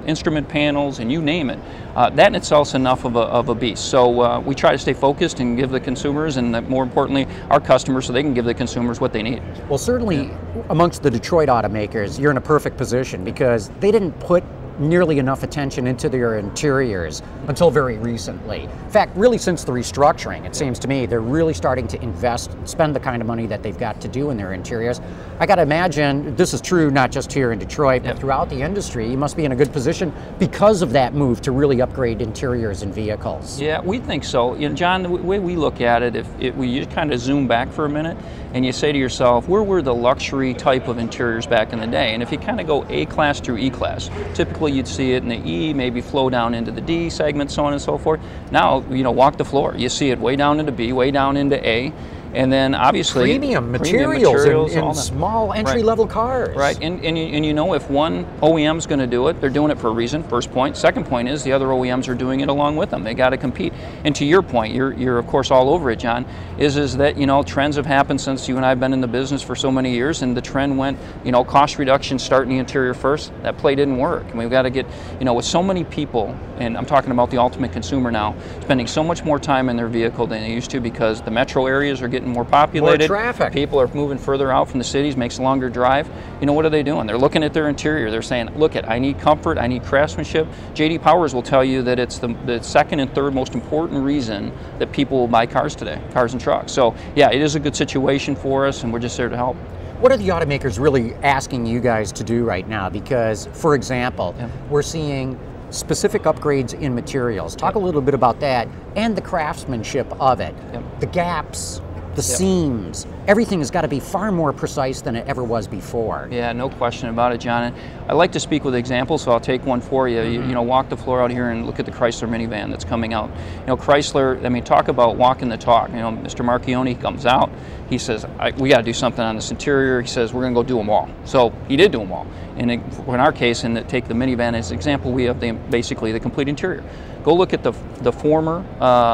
instrument panels and you name it, that in itself is enough of a beast. So we try to stay focused and give the consumers and more importantly our customers, so they can give the consumers what they need. Well, certainly amongst the Detroit automakers, you're in a perfect position because they didn't put nearly enough attention into their interiors until very recently. In fact, really since the restructuring, it seems to me, they're really starting to invest, spend the kind of money that they've got to do in their interiors. I got to imagine this is true not just here in Detroit, but throughout the industry. You must be in a good position because of that move to really upgrade interiors in vehicles. Yeah, we think so. John, the way we look at it, if we just kind of zoom back for a minute and you say to yourself, where were the luxury type of interiors back in the day? And if you kind of go A-class through E-class, typically you'd see it in the E, maybe flow down into the D segment, so on and so forth. Now, walk the floor. You see it way down into B, way down into A. And then obviously premium materials in small entry-level cars. Right, and if one OEM's going to do it, they're doing it for a reason, first point. Second point is the other OEMs are doing it along with them. They got to compete. And to your point, you're of course all over it, John, is that trends have happened since you and I have been in the business for so many years, and the trend went, cost reduction, starting the interior first. That play didn't work. And we've got to get, with so many people, and I'm talking about the ultimate consumer now, spending so much more time in their vehicle than they used to because the metro areas are getting more populated. More traffic. People are moving further out from the cities, makes a longer drive. What are they doing? They're looking at their interior. They're saying, look, I need comfort, I need craftsmanship. J.D. Powers will tell you that it's the second and third most important reason that people will buy cars today, cars and trucks. So yeah, it is a good situation for us, and we're just there to help. What are the automakers really asking you guys to do right now? Because, for example, we're seeing specific upgrades in materials. Talk a little bit about that and the craftsmanship of it. The gaps the seams, everything has got to be far more precise than it ever was before. Yeah, no question about it, John. And I like to speak with examples, so I'll take one for you. You know, walk the floor out here and look at the Chrysler minivan that's coming out. You know, Chrysler, I mean, talk about walking the talk. You know, Mr. Marchione comes out, he says, we got to do something on this interior. He says, we're going to go do them all. So he did do them all. And in our case, and take the minivan as an example, we have basically the complete interior. Go look at the former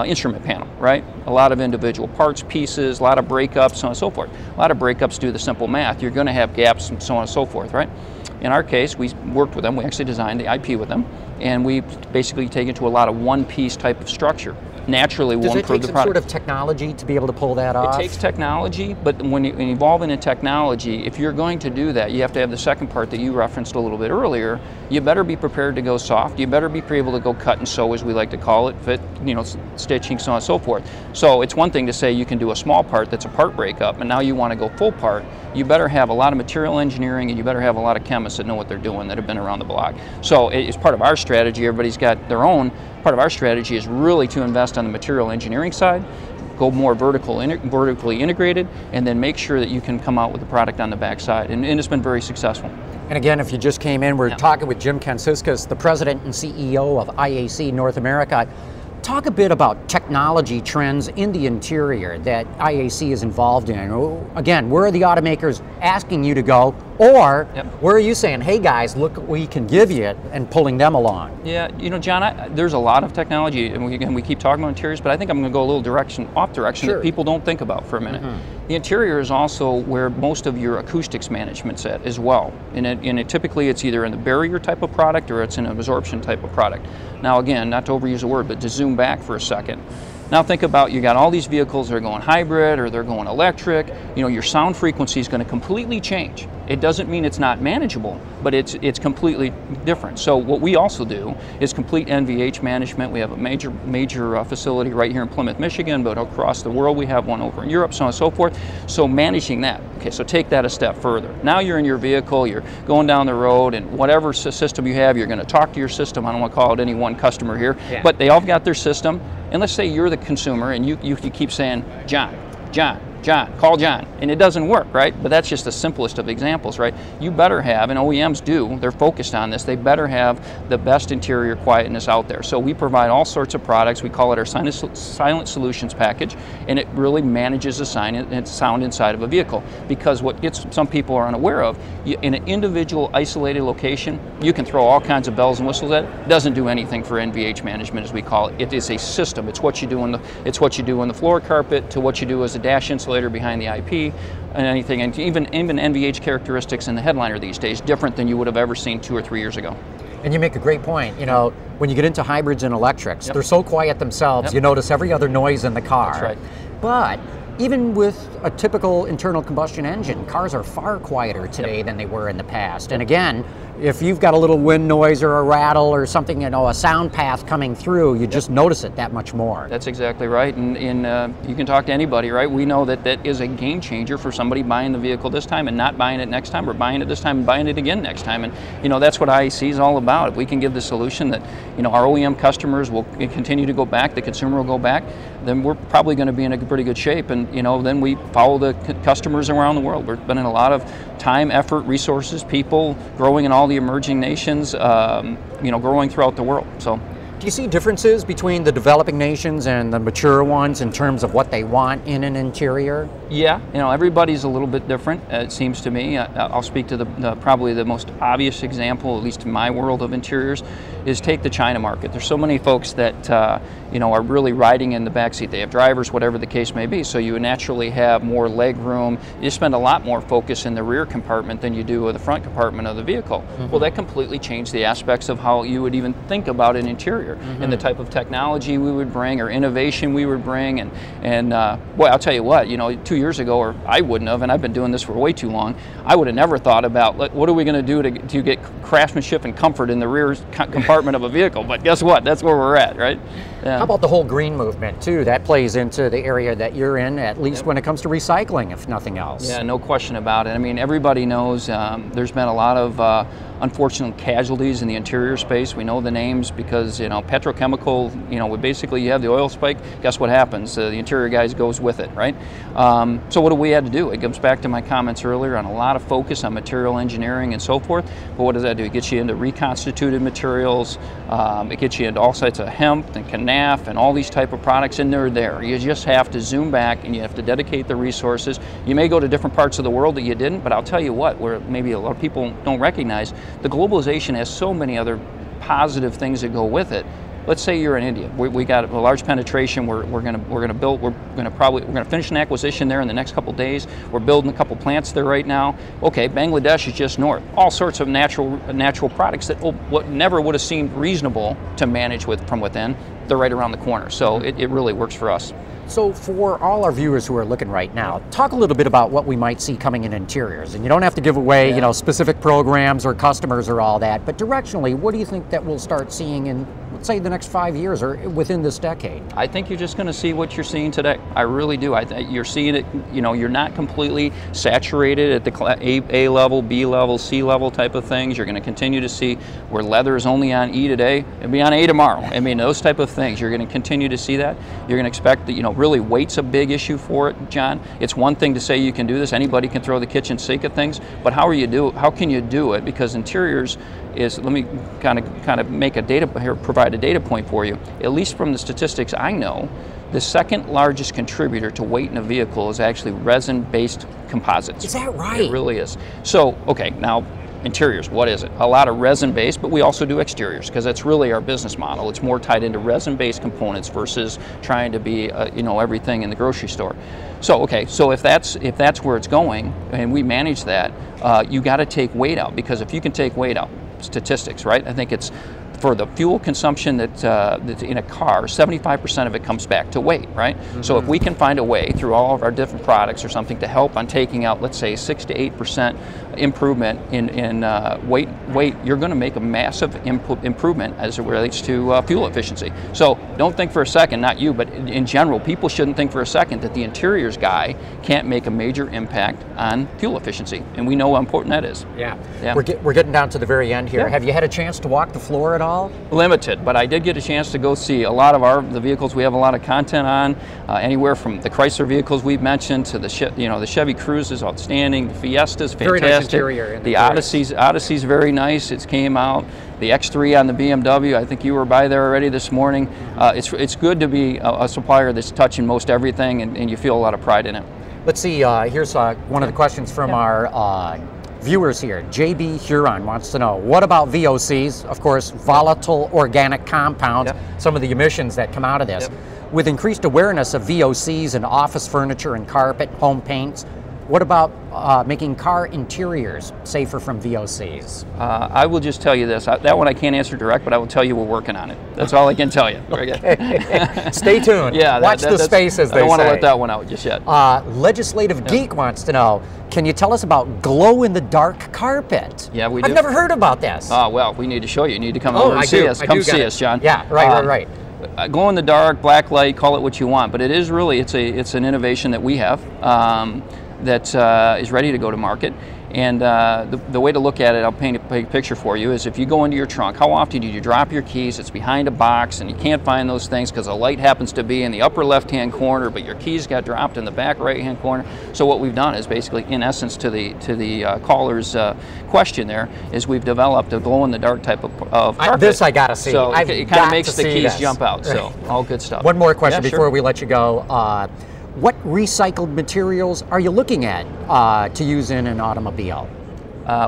instrument panel, right? A lot of individual parts, pieces, a lot of breakups, so on and so forth. A lot of breakups do the simple math. You're going to have gaps and so on and so forth, right? In our case, we worked with them. We actually designed the IP with them, and we basically take it to a lot of one-piece type of structure. Naturally, does will it improve take the some product. sort of technology to be able to pull that off? It takes technology, but when you evolve into technology, if you're going to do that, you have to have the second part that you referenced a little bit earlier. You better be prepared to go soft. You better be able to go cut and sew, as we like to call it, fit, you know, stitching, so on and so forth. So it's one thing to say you can do a small part that's a part breakup, and now you want to go full part. You better have a lot of material engineering, and you better have a lot of chemists that know what they're doing, that have been around the block. So it's part of our strategy. Everybody's got their own. Part of our strategy is really to invest on the material engineering side, go more vertically integrated, and then make sure that you can come out with the product on the back side. And it's been very successful. And again, if you just came in, we're talking with Jim Kantsiskas, the president and CEO of IAC North America. Talk a bit about technology trends in the interior that IAC is involved in. Again, where are the automakers asking you to go? Or where are you saying, hey guys, look what we can give you, and pulling them along? Yeah, you know, John, there's a lot of technology, and we keep talking about interiors, but I think I'm going to go a little off direction that people don't think about for a minute. The interior is also where most of your acoustics management's at as well. And typically it's either in the barrier type of product or it's in an absorption type of product. Now again, not to overuse a word, but to zoom back for a second. Now think about, you got all these vehicles that are going hybrid or they're going electric. You know, your sound frequency is going to completely change. It doesn't mean it's not manageable, but it's completely different. So what we also do is complete NVH management. We have a major facility right here in Plymouth, Michigan, but across the world we have one over in Europe, so on and so forth. So managing that. Okay, so take that a step further. Now you're in your vehicle, you're going down the road, and whatever system you have, you're going to talk to your system. I don't want to call it any one customer here, but they all got their system. And let's say you're the consumer and you keep saying, John, call John, and it doesn't work, right? But that's just the simplest of examples, right? You better have, and OEMs do, they're focused on this, they better have the best interior quietness out there. So we provide all sorts of products. We call it our Silent Solutions package, and it really manages the sound inside of a vehicle. Because what some people are unaware of, in an individual isolated location, you can throw all kinds of bells and whistles at it. It doesn't do anything for NVH management, as we call it. It is a system. It's what you do in the floor carpet to what you do as a dash insulator behind the IP and anything, and even NVH characteristics in the headliner these days, different than you would have ever seen 2 or 3 years ago. And you make a great point. You know, when you get into hybrids and electrics, they're so quiet themselves, you notice every other noise in the car. That's right. But even with a typical internal combustion engine, cars are far quieter today than they were in the past. And again, if you've got a little wind noise or a rattle or something, you know, a sound path coming through, you just notice it that much more. That's exactly right. And you can talk to anybody, right? We know that that is a game changer for somebody buying the vehicle this time and not buying it next time, or buying it this time and buying it again next time. And you know, that's what IAC is all about. If we can give the solution that, you know, our OEM customers will continue to go back, the consumer will go back, then we're probably going to be in a pretty good shape. And you know, then we follow the customers around the world. We're spending a lot of time, effort, resources, people, growing in all the emerging nations, you know, growing throughout the world. So, do you see differences between the developing nations and the mature ones in terms of what they want in an interior? Yeah, you know, everybody's a little bit different, it seems to me. I'll speak to probably the most obvious example, at least in my world of interiors, is take the China market. There's so many folks that you know, are really riding in the backseat. They have drivers, whatever the case may be, so you naturally have more leg room. You spend a lot more focus in the rear compartment than you do with the front compartment of the vehicle. Well, that completely changed the aspects of how you would even think about an interior and the type of technology we would bring or innovation we would bring. And boy, I'll tell you what, you know, 2 years ago, or I wouldn't have, and I've been doing this for way too long, I would have never thought about what are we going to do to get craftsmanship and comfort in the rear compartment of a vehicle. But guess what? That's where we're at, right? Yeah. How about the whole green movement too? That plays into the area that you're in, at least when it comes to recycling, if nothing else. Yeah, no question about it. I mean, everybody knows there's been a lot of unfortunate casualties in the interior space. We know the names because, you know, petrochemical, you know, basically you have the oil spike, guess what happens? The interior guys goes with it, right? So what do we have to do? It comes back to my comments earlier on a lot of focus on material engineering and so forth, but what does that do? It gets you into reconstituted materials, it gets you into all sorts of hemp and canaf and all these type of products, and they're there. You just have to zoom back and you have to dedicate the resources. You may go to different parts of the world that you didn't, but I'll tell you what, where maybe a lot of people don't recognize, the globalization has so many other positive things that go with it. Let's say you're in India. We got a large penetration. We're going to finish an acquisition there in the next couple days. We're building a couple plants there right now. Okay, Bangladesh is just north. All sorts of natural products that what never would have seemed reasonable to manage from within, they're right around the corner. So it really works for us. So for all our viewers who are looking right now, talk a little bit about what we might see coming in interiors. And you don't have to give away, you know, specific programs or customers or all that, but directionally, what do you think that we'll start seeing in, let's say, the next 5 years or within this decade? I think you're just going to see what you're seeing today. I really do. You're seeing it, you know, you're not completely saturated at the A level, B level, C level type of things. You're going to continue to see where leather is only on E today, it'll be on A tomorrow. I mean, those type of things. You're going to continue to see that. You're going to expect that, you know, really weight's a big issue for it, John. It's one thing to say you can do this. Anybody can throw the kitchen sink at things, but how can you do it? Because interiors is, let me kind of make a provide a data point for you. At least from the statistics I know, the second largest contributor to weight in a vehicle is actually resin-based composites. Is that right? It really is. So, okay, now interiors, what is it? A lot of resin-based, but we also do exteriors because that's really our business model. It's more tied into resin-based components versus trying to be, you know, everything in the grocery store. So, okay, so if that's where it's going, and we manage that, you got to take weight out, because if you can take weight out, statistics, right? I think it's for the fuel consumption that's in a car, 75% of it comes back to weight, right? Mm-hmm. So if we can find a way through all of our different products or something to help on taking out, let's say, 6 to 8% improvement in weight, you're going to make a massive improvement as it relates to fuel efficiency. So don't think for a second, not you, but in general, people shouldn't think for a second that the interiors guy can't make a major impact on fuel efficiency, and we know how important that is. Yeah. We're getting down to the very end here. Yeah. Have you had a chance to walk the floor at all? Limited, but I did get a chance to go see a lot of the vehicles we have a lot of content on, anywhere from the Chrysler vehicles we've mentioned to the Chevy Cruises, outstanding, the Fiestas, fantastic. Very nice interior. The Odyssey's very nice. It came out. The X3 on the BMW, I think you were by there already this morning. It's good to be a supplier that's touching most everything, and you feel a lot of pride in it. Let's see, here's one of the questions from our viewers here. JB Huron wants to know, what about VOCs? Of course, volatile organic compounds, some of the emissions that come out of this. With increased awareness of VOCs in office furniture and carpet, home paints, what about making car interiors safer from VOCs? I will just tell you this. That one I can't answer direct, but I will tell you we're working on it. That's all I can tell you. Okay. Stay tuned. Yeah, watch the space, as they say. I don't want to let that one out just yet. Legislative Geek wants to know, can you tell us about glow-in-the-dark carpet? Yeah, we do. I've never heard about this. Well, we need to show you. You need to come over and see us. Come see us, John. Yeah, right. Glow in the dark, black light, call it what you want, but it is really, it's an innovation that we have that is ready to go to market. And the way to look at it, I'll paint a picture for you, is if you go into your trunk, how often do you drop your keys? It's behind a box and you can't find those things because the light happens to be in the upper left-hand corner, but your keys got dropped in the back right-hand corner. So what we've done is basically, in essence, to the caller's question there, is we've developed a glow-in-the-dark type of carpet. This I gotta see. So it kind of makes the keys jump out. So all good stuff. One more question before we let you go. What recycled materials are you looking at to use in an automobile?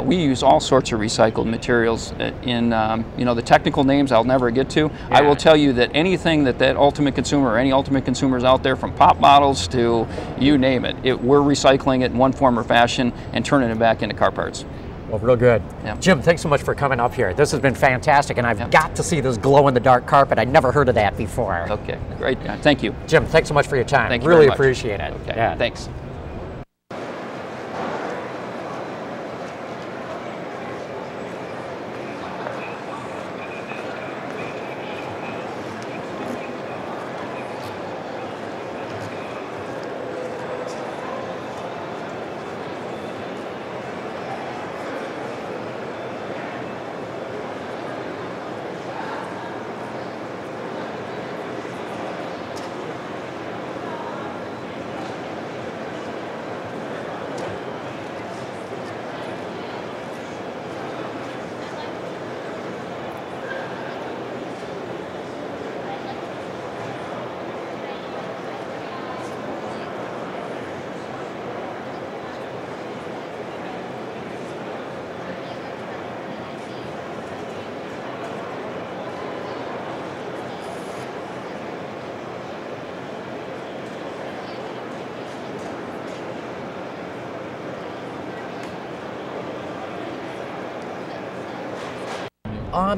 We use all sorts of recycled materials in, the technical names I'll never get to. Yeah. I will tell you that anything that ultimate consumer or any ultimate consumers out there, from pop bottles to you name it, we're recycling it in one form or fashion and turning it back into car parts. Well, real good. Yeah. Jim, thanks so much for coming up here. This has been fantastic, and I've got to see this glow-in-the-dark carpet. I'd never heard of that before. Okay, great. Thank you. Jim, thanks so much for your time. Thank you really very much. Appreciate it. Okay, yeah. Thanks.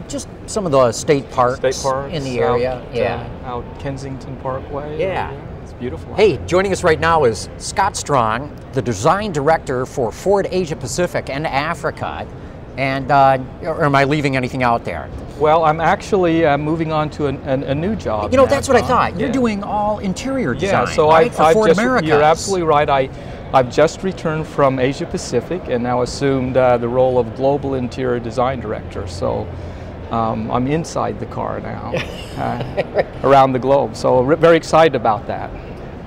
Just some of the state parks, in the area. Out Kensington Parkway. Yeah. It's beautiful. Hey, joining us right now is Scott Strong, the design director for Ford Asia Pacific and Africa. And or am I leaving anything out there? Well, I'm actually moving on to a new job. You know, that's what I thought. You're doing all interior design, so right? For Ford just, America. You're absolutely right. I've just returned from Asia Pacific and now assumed the role of Global Interior Design Director. So I'm inside the car now, around the globe. So very excited about that.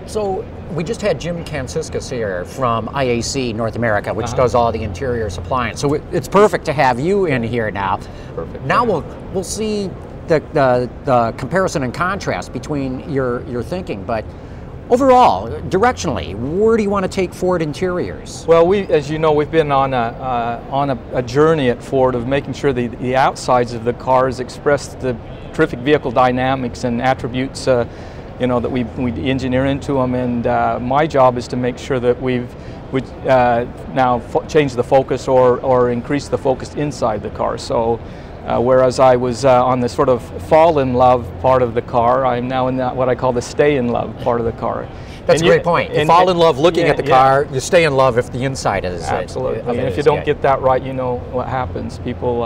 So we just had Jim Kanciskas here from IAC North America, which does all the interior supplying. So it's perfect to have you in here now. Perfect. Now we'll see the comparison and contrast between your thinking, but overall, directionally, where do you want to take Ford Interiors? Well, as you know, we've been on a journey at Ford of making sure the outsides of the cars express the terrific vehicle dynamics and attributes that we engineer into them, and my job is to make sure that we now change the focus or increase the focus inside the car. So whereas I was on the sort of fall in love part of the car, I'm now in what I call the stay in love part of the car. That's a great point. You fall in love looking at the car, you stay in love if the inside is absolutely. And if you don't get that right, you know what happens. People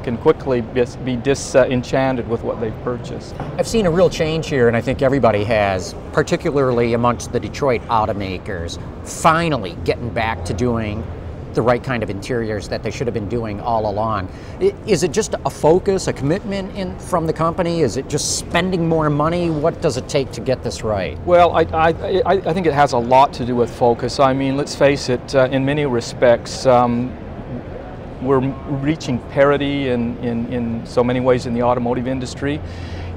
can quickly be disenchanted with what they've purchased. I've seen a real change here, and I think everybody has, particularly amongst the Detroit automakers, finally getting back to doing the right kind of interiors that they should have been doing all along. Is it just a focus, a commitment from the company? Is it just spending more money? What does it take to get this right? Well, I think it has a lot to do with focus. I mean, let's face it, in many respects, we're reaching parity in so many ways in the automotive industry.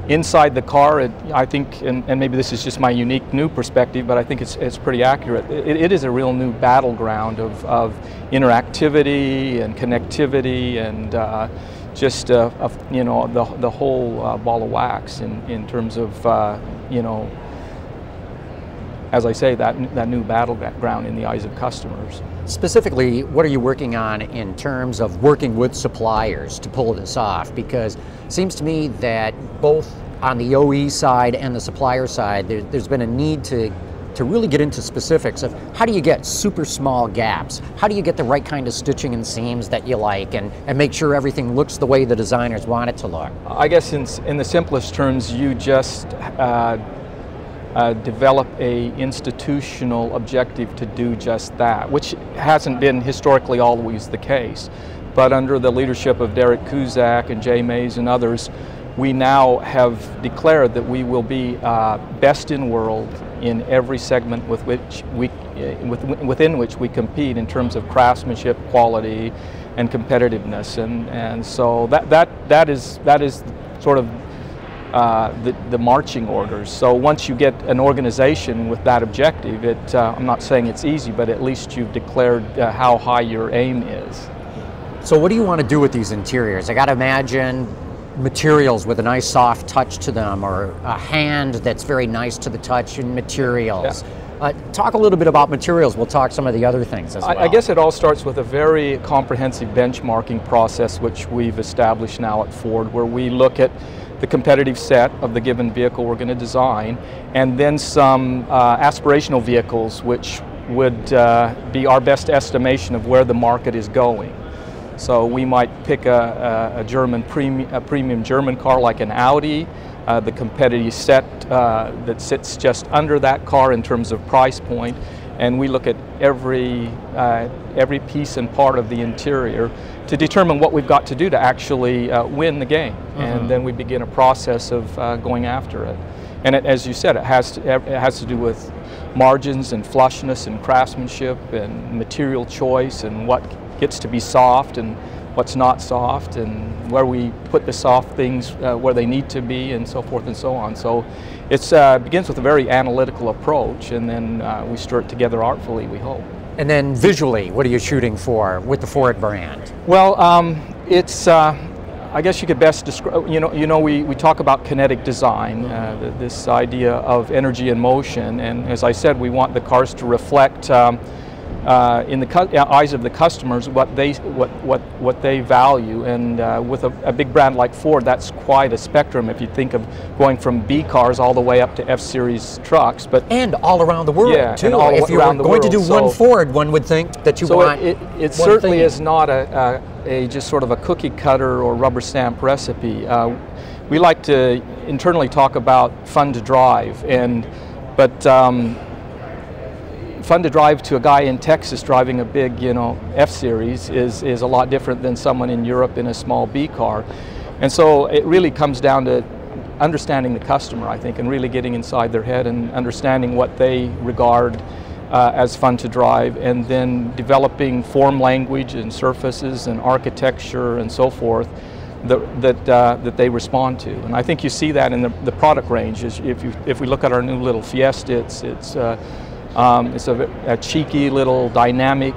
Inside the car, I think, and maybe this is just my unique new perspective, but I think it's pretty accurate. It is a real new battleground of interactivity and connectivity and just the whole ball of wax in terms of as I say, that new battleground in the eyes of customers. Specifically, what are you working on in terms of working with suppliers to pull this off? Because it seems to me that both on the OE side and the supplier side, there's been a need to really get into specifics of how do you get super small gaps? How do you get the right kind of stitching and seams that you like and make sure everything looks the way the designers want it to look? I guess in the simplest terms, you just develop a institutional objective to do just that, which hasn't been historically always the case. But under the leadership of Derek Kuzak and Jay Mays and others, we now have declared that we will be best in world in every segment within which we compete in terms of craftsmanship, quality, and competitiveness. And so that is sort of the marching orders. So once you get an organization with that objective, I'm not saying it's easy, but at least you've declared how high your aim is. So what do you want to do with these interiors? I got to imagine materials with a nice soft touch to them, or a hand that's very nice to the touch in materials. Yeah. Talk a little bit about materials. We'll talk some of the other things as well. I guess it all starts with a very comprehensive benchmarking process which we've established now at Ford, where we look at the competitive set of the given vehicle we're going to design, and then some aspirational vehicles which would be our best estimation of where the market is going. So we might pick a premium German car like an Audi, the competitive set that sits just under that car in terms of price point, and we look at every piece and part of the interior to determine what we've got to do to actually win the game. Mm-hmm. And then we begin a process of going after it. And as you said, it has to do with margins and flushness and craftsmanship and material choice and what gets to be soft and what's not soft, and where we put the soft things where they need to be, and so forth and so on. So it begins with a very analytical approach, and then we stir it together artfully, we hope. And then visually, what are you shooting for with the Ford brand? Well, it's I guess you could best describe, we talk about kinetic design, this idea of energy and motion, and as I said, we want the cars to reflect in the eyes of the customers what they value, and with a big brand like Ford, that's quite a spectrum. If you think of going from B cars all the way up to F-Series trucks, and all around the world too. And all if you're around the going world. to do one Ford, one would think that you want. It certainly is not a just sort of a cookie cutter or rubber stamp recipe. We like to internally talk about fun to drive, but fun to drive to a guy in Texas driving a big, F-Series is a lot different than someone in Europe in a small B car. And so it really comes down to understanding the customer, I think, and really getting inside their head and understanding what they regard as fun to drive, and then developing form language and surfaces and architecture and so forth that they respond to. And I think you see that in the product range. If we look at our new little Fiesta, it's a cheeky little dynamic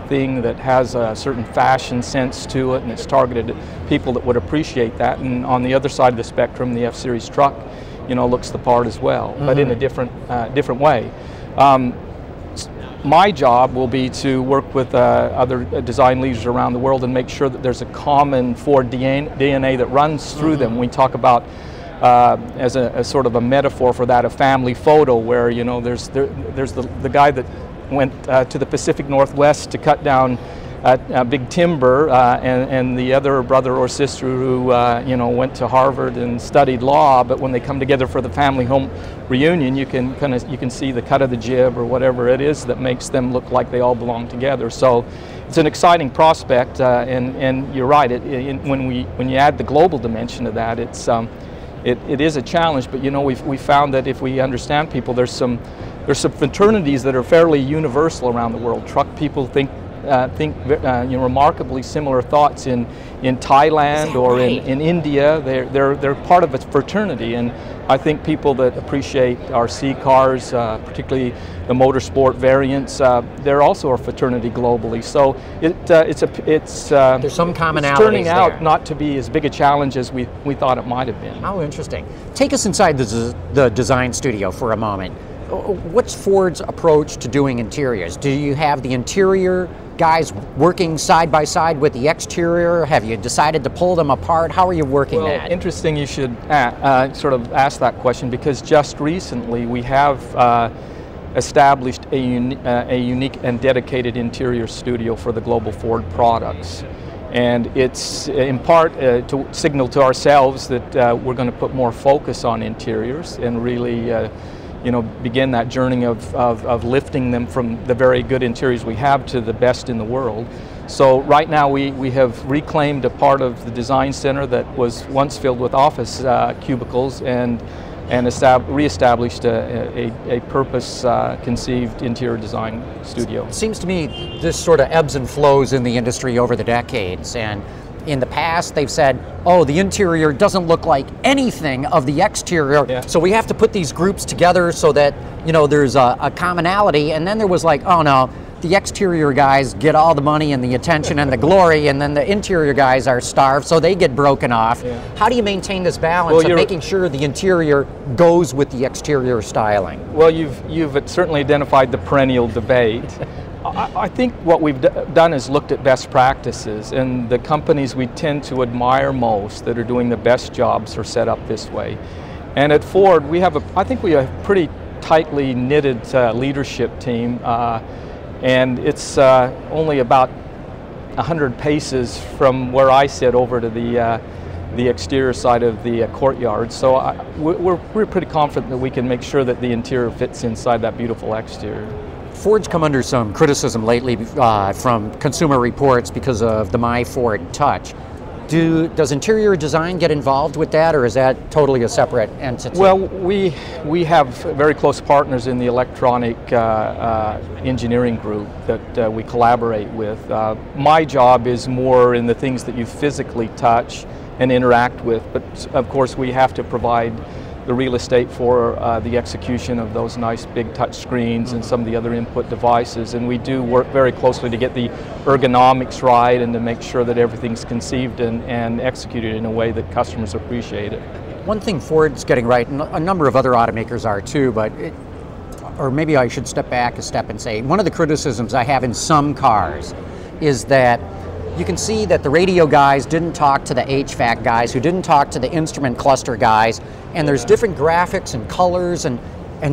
thing that has a certain fashion sense to it, and it's targeted at people that would appreciate that. And on the other side of the spectrum, the F-Series truck, looks the part as well, but in a different way. My job will be to work with other design leaders around the world and make sure that there's a common Ford DNA that runs through them. We talk about as a sort of a metaphor for that, a family photo where there's the guy that went to the Pacific Northwest to cut down big timber, and the other brother or sister who went to Harvard and studied law. But when they come together for the family home reunion, you can see the cut of the jib or whatever it is that makes them look like they all belong together. So it's an exciting prospect, and you're right. When you add the global dimension to that, it is a challenge. But we found that if we understand people, there's some fraternities that are fairly universal around the world. Truck people think remarkably similar thoughts in Thailand or in India. They're part of a fraternity, and I think people that appreciate our C cars, particularly the motorsport variants, they're also a fraternity globally. So there's some commonalities. It's turning out not to be as big a challenge as we thought it might have been. How interesting. Take us inside the design studio for a moment. What's Ford's approach to doing interiors? Do you have the interior guys working side by side with the exterior? Have you decided to pull them apart? How are you working that? Well, interesting you should sort of ask that question, because just recently we have established a unique and dedicated interior studio for the global Ford products. And it's in part to signal to ourselves that we're going to put more focus on interiors and really begin that journey of lifting them from the very good interiors we have to the best in the world. So right now we have reclaimed a part of the design center that was once filled with office cubicles and reestablished a purpose-conceived interior design studio. It seems to me this sort of ebbs and flows in the industry over the decades, and in the past they've said, oh, the interior doesn't look like anything of the exterior, so we have to put these groups together so that there's a commonality. And then there was like, oh no, the exterior guys get all the money and the attention and the glory, and then the interior guys are starved, so they get broken off. How do you maintain this balance of making sure the interior goes with the exterior styling? Well, you've certainly identified the perennial debate. I think what we've done is looked at best practices, and the companies we tend to admire most that are doing the best jobs are set up this way. And at Ford, I think we have a pretty tightly knitted leadership team. And it's only about 100 paces from where I sit over to the exterior side of the courtyard. So we're pretty confident that we can make sure that the interior fits inside that beautiful exterior. Ford's come under some criticism lately from Consumer Reports because of the My Ford Touch. Does interior design get involved with that, or is that totally a separate entity? Well, we have very close partners in the electronic engineering group that we collaborate with. My job is more in the things that you physically touch and interact with, but of course we have to provide the real estate for the execution of those nice big touch screens and some of the other input devices, and we do work very closely to get the ergonomics right and to make sure that everything's conceived and executed in a way that customers appreciate it. One thing Ford's getting right, and a number of other automakers are too, but or maybe I should step back a step and say, one of the criticisms I have in some cars is that you can see that the radio guys didn't talk to the HVAC guys, who didn't talk to the instrument cluster guys, and there's different graphics and colors, and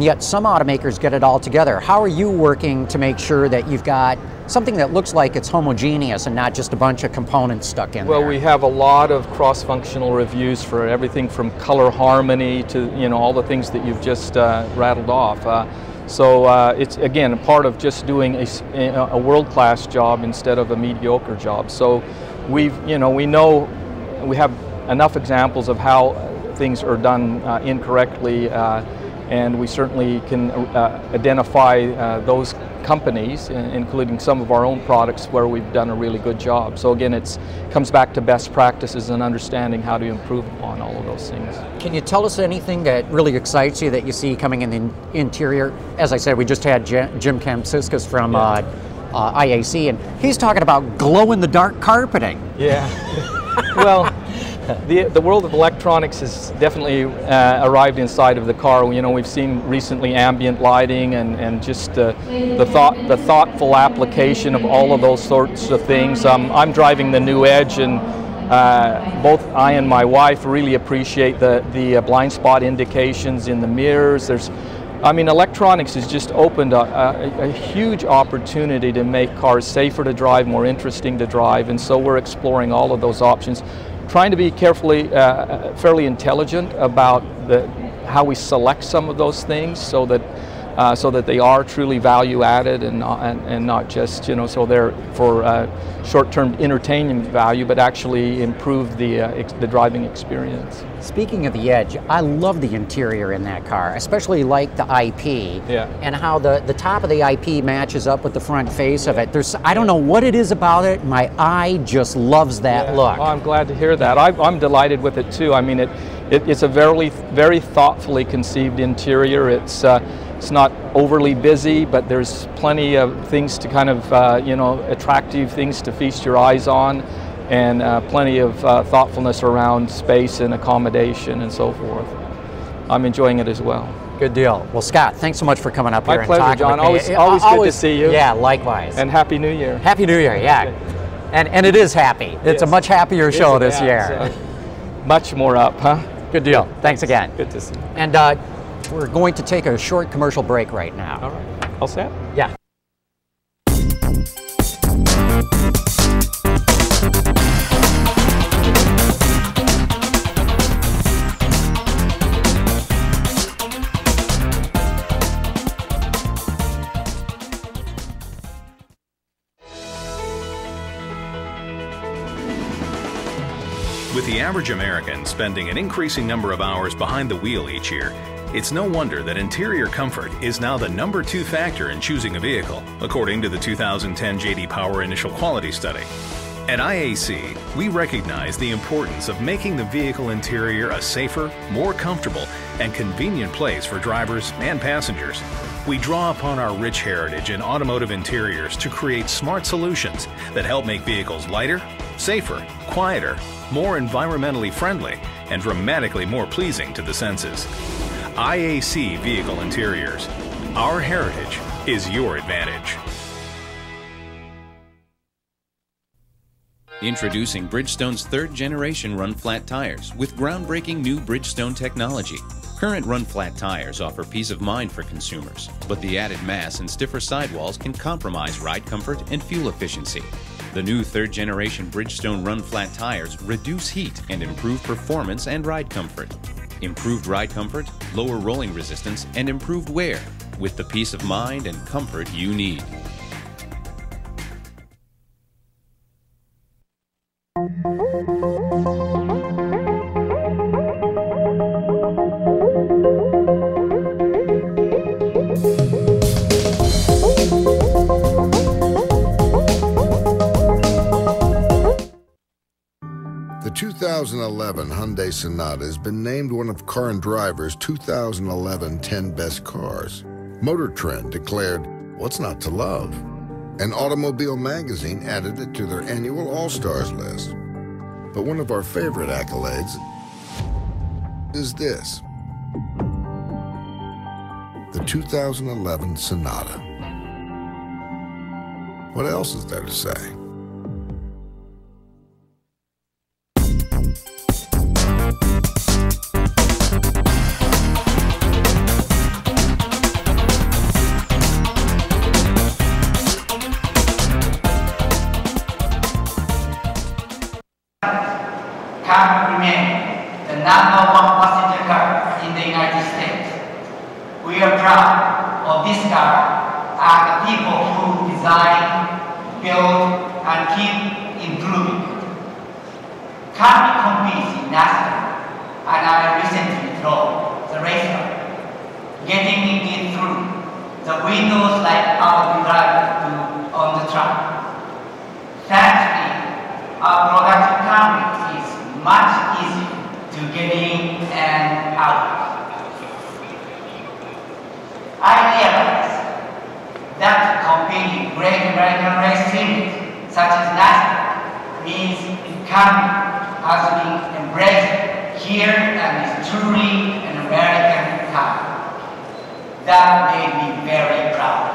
yet some automakers get it all together. How are you working to make sure that you've got something that looks like it's homogeneous and not just a bunch of components stuck in there? Well, we have a lot of cross-functional reviews for everything from color harmony to, you know, all the things that you've just rattled off. So it's, again, a part of just doing a world-class job instead of a mediocre job. So we have enough examples of how things are done incorrectly, and we certainly can identify those companies, including some of our own products, where we've done a really good job. So again, it comes back to best practices and understanding how to improve upon all of those things. Can you tell us anything that really excites you that you see coming in the interior? As I said, we just had Jim Kansiskas from IAC, and he's talking about glow-in-the-dark carpeting. Yeah. Well, the world of electronics has definitely arrived inside of the car. You know, we've seen recently ambient lighting and just the thoughtful application of all of those sorts of things. I'm driving the new Edge, and both I and my wife really appreciate the blind spot indications in the mirrors. I mean, electronics has just opened a huge opportunity to make cars safer to drive, more interesting to drive, and so we're exploring all of those options, trying to be fairly intelligent about how we select some of those things, so that they are truly value added and not just, you know, so they're for short-term entertainment value, but actually improve the driving experience. Speaking of the Edge, I love the interior in that car, especially like the IP, and how the top of the IP matches up with the front face of it. I don't know what it is about it, my eye just loves that look. Oh, I'm glad to hear that. I'm delighted with it too. I mean, it's a very thoughtfully conceived interior. It's not overly busy, but there's plenty of things to kind of, you know, attractive things to feast your eyes on, and plenty of thoughtfulness around space and accommodation and so forth. I'm enjoying it as well. Good deal. Well, Scott, thanks so much for coming up here and talking with me. My pleasure, John. Always good to see you. Yeah, likewise. And Happy New Year. Happy New Year, yeah. And it is happy. It's a much happier show this year. Much more up, huh? Good deal. Thanks again. Good to see you. And we're going to take a short commercial break right now. All right. All set? Yeah. With the average American spending an increasing number of hours behind the wheel each year, it's no wonder that interior comfort is now the #2 factor in choosing a vehicle, according to the 2010 J.D. Power Initial Quality Study. At IAC, we recognize the importance of making the vehicle interior a safer, more comfortable, and convenient place for drivers and passengers. We draw upon our rich heritage in automotive interiors to create smart solutions that help make vehicles lighter, safer, quieter, more environmentally friendly, and dramatically more pleasing to the senses. IAC Vehicle Interiors. Our heritage is your advantage. Introducing Bridgestone's 3rd generation run-flat tires with groundbreaking new Bridgestone technology. Current run-flat tires offer peace of mind for consumers, but the added mass and stiffer sidewalls can compromise ride comfort and fuel efficiency. The new 3rd generation Bridgestone run-flat tires reduce heat and improve performance and ride comfort. Improved ride comfort, lower rolling resistance, and improved wear, with the peace of mind and comfort you need. The 2011 Hyundai Sonata has been named one of Car and Driver's 2011 10 Best Cars. Motor Trend declared, "What's not to love?" And Automobile Magazine added it to their annual All-Stars list. But one of our favorite accolades is this. The 2011 Sonata. What else is there to say? Can remain the #1 passenger car in the United States. We are proud of this car and the people who design, build, and keep improving it. Can competes in NASCAR, and I recently drove the race car, getting it through the windows like our driver do on the track. Thankfully, our production coverage is much easier to get in and out. I realize that competing Great American Race Series such as NASCAR means becoming has been embraced here and is truly an American car. That made me very proud.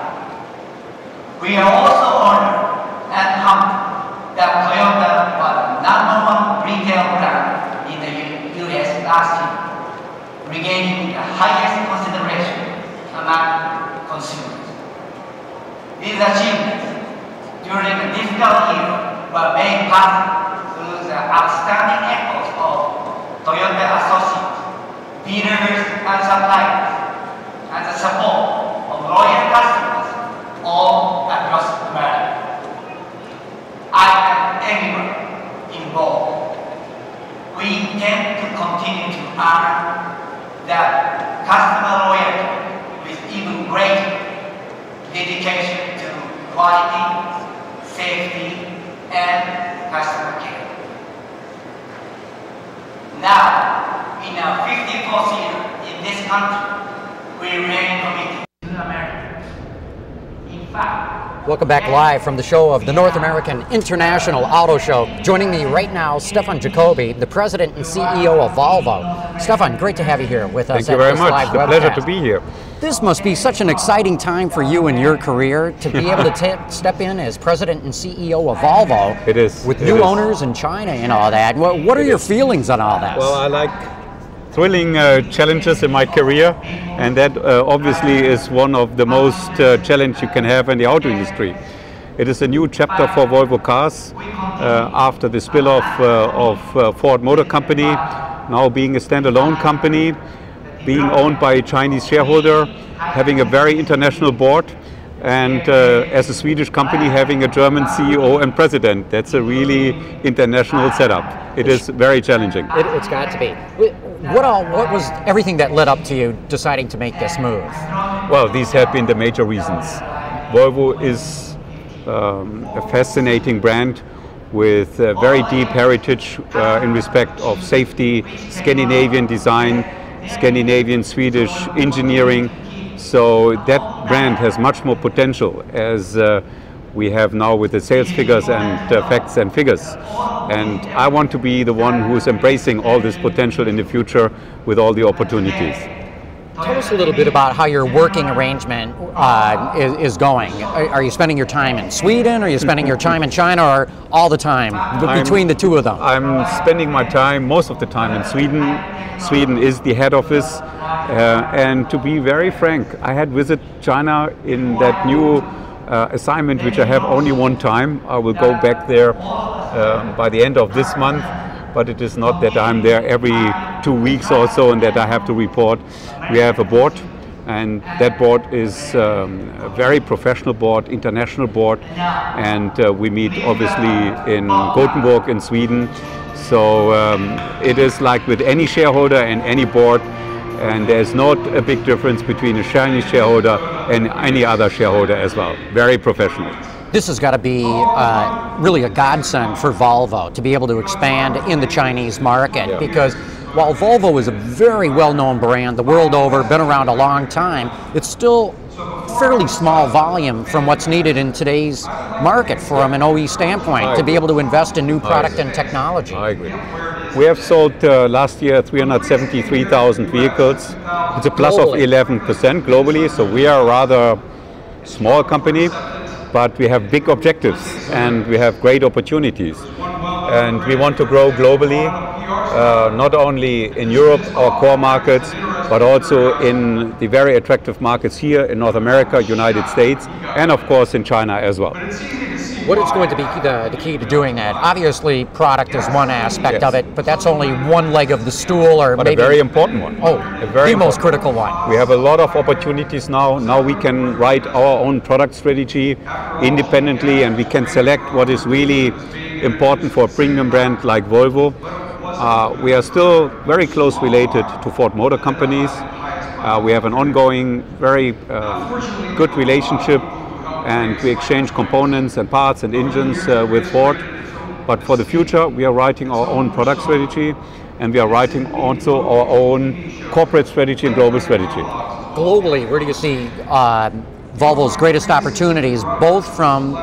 We are also honored and humbled that Toyota was the #1 retail brand in the US last year, regaining the highest consideration among consumers. These achievements during a difficult year were made possible through the outstanding efforts of Toyota associates, dealers and suppliers, and the support of loyal customers all across America. I and everyone involved, we intend to continue to earn that customer loyalty with even greater dedication to quality, safety, and customer care. Now, in our 54th year in this country, we remain committed to America. In fact, Welcome back live from the show of the North American International Auto Show. Joining me right now, Stefan Jacoby, the President and CEO of Volvo. Stefan, great to have you here with us. Thank you very much. It's a pleasure to be here. This must be such an exciting time for you in your career to be able to step in as President and CEO of Volvo. It is. With new owners in China and all that. What are your feelings on all that? Well, I like thrilling challenges in my career, and that obviously is one of the most challenge you can have in the auto industry. It is a new chapter for Volvo Cars after the spill-off of Ford Motor Company, now being a standalone company, being owned by a Chinese shareholder, having a very international board, and as a Swedish company having a German CEO and president. That's a really international setup. It is very challenging. It's got to be. What was everything that led up to you deciding to make this move? Well, these have been the major reasons. Volvo is a fascinating brand with a very deep heritage in respect of safety, Scandinavian design, Scandinavian Swedish engineering. So that brand has much more potential as we have now with the sales figures and facts and figures. And I want to be the one who is embracing all this potential in the future with all the opportunities. Tell us a little bit about how your working arrangement is going. Are you spending your time in Sweden? Are you spending your time in China, or all the time between the two of them? I'm spending my time, most of the time, in Sweden. Sweden is the head office. And to be very frank, I had visited China in that new assignment, which I have only one time. I will go back there by the end of this month, but it is not that I'm there every 2 weeks or so and that I have to report. We have a board, and that board is a very professional board, international board, and we meet obviously in Gothenburg in Sweden. So it is like with any shareholder and any board, and there's not a big difference between a Chinese shareholder and any other shareholder as well. Very professional. This has got to be really a godsend for Volvo to be able to expand in the Chinese market, because while Volvo is a very well-known brand the world over, been around a long time, it's still fairly small volume from what's needed in today's market from an OE standpoint to be able to invest in new product and technology. I agree. We have sold last year 373,000 vehicles. It's a plus of 11% globally, so we are a rather small company, but we have big objectives and we have great opportunities. And we want to grow globally, not only in Europe, our core markets, but also in the very attractive markets here in North America, United States, and of course in China as well. What is going to be the key to doing that? Obviously, product is one aspect of it, but that's only one leg of the stool, or but maybe a very important one. Oh, the most critical one. We have a lot of opportunities now. Now we can write our own product strategy independently, and we can select what is really important for a premium brand like Volvo. We are still very close related to Ford Motor Companies. We have an ongoing, very good relationship, and we exchange components and parts and engines with Ford. But for the future, we are writing our own product strategy, and we are writing also our own corporate strategy and global strategy. Globally, where do you see Volvo's greatest opportunities, both from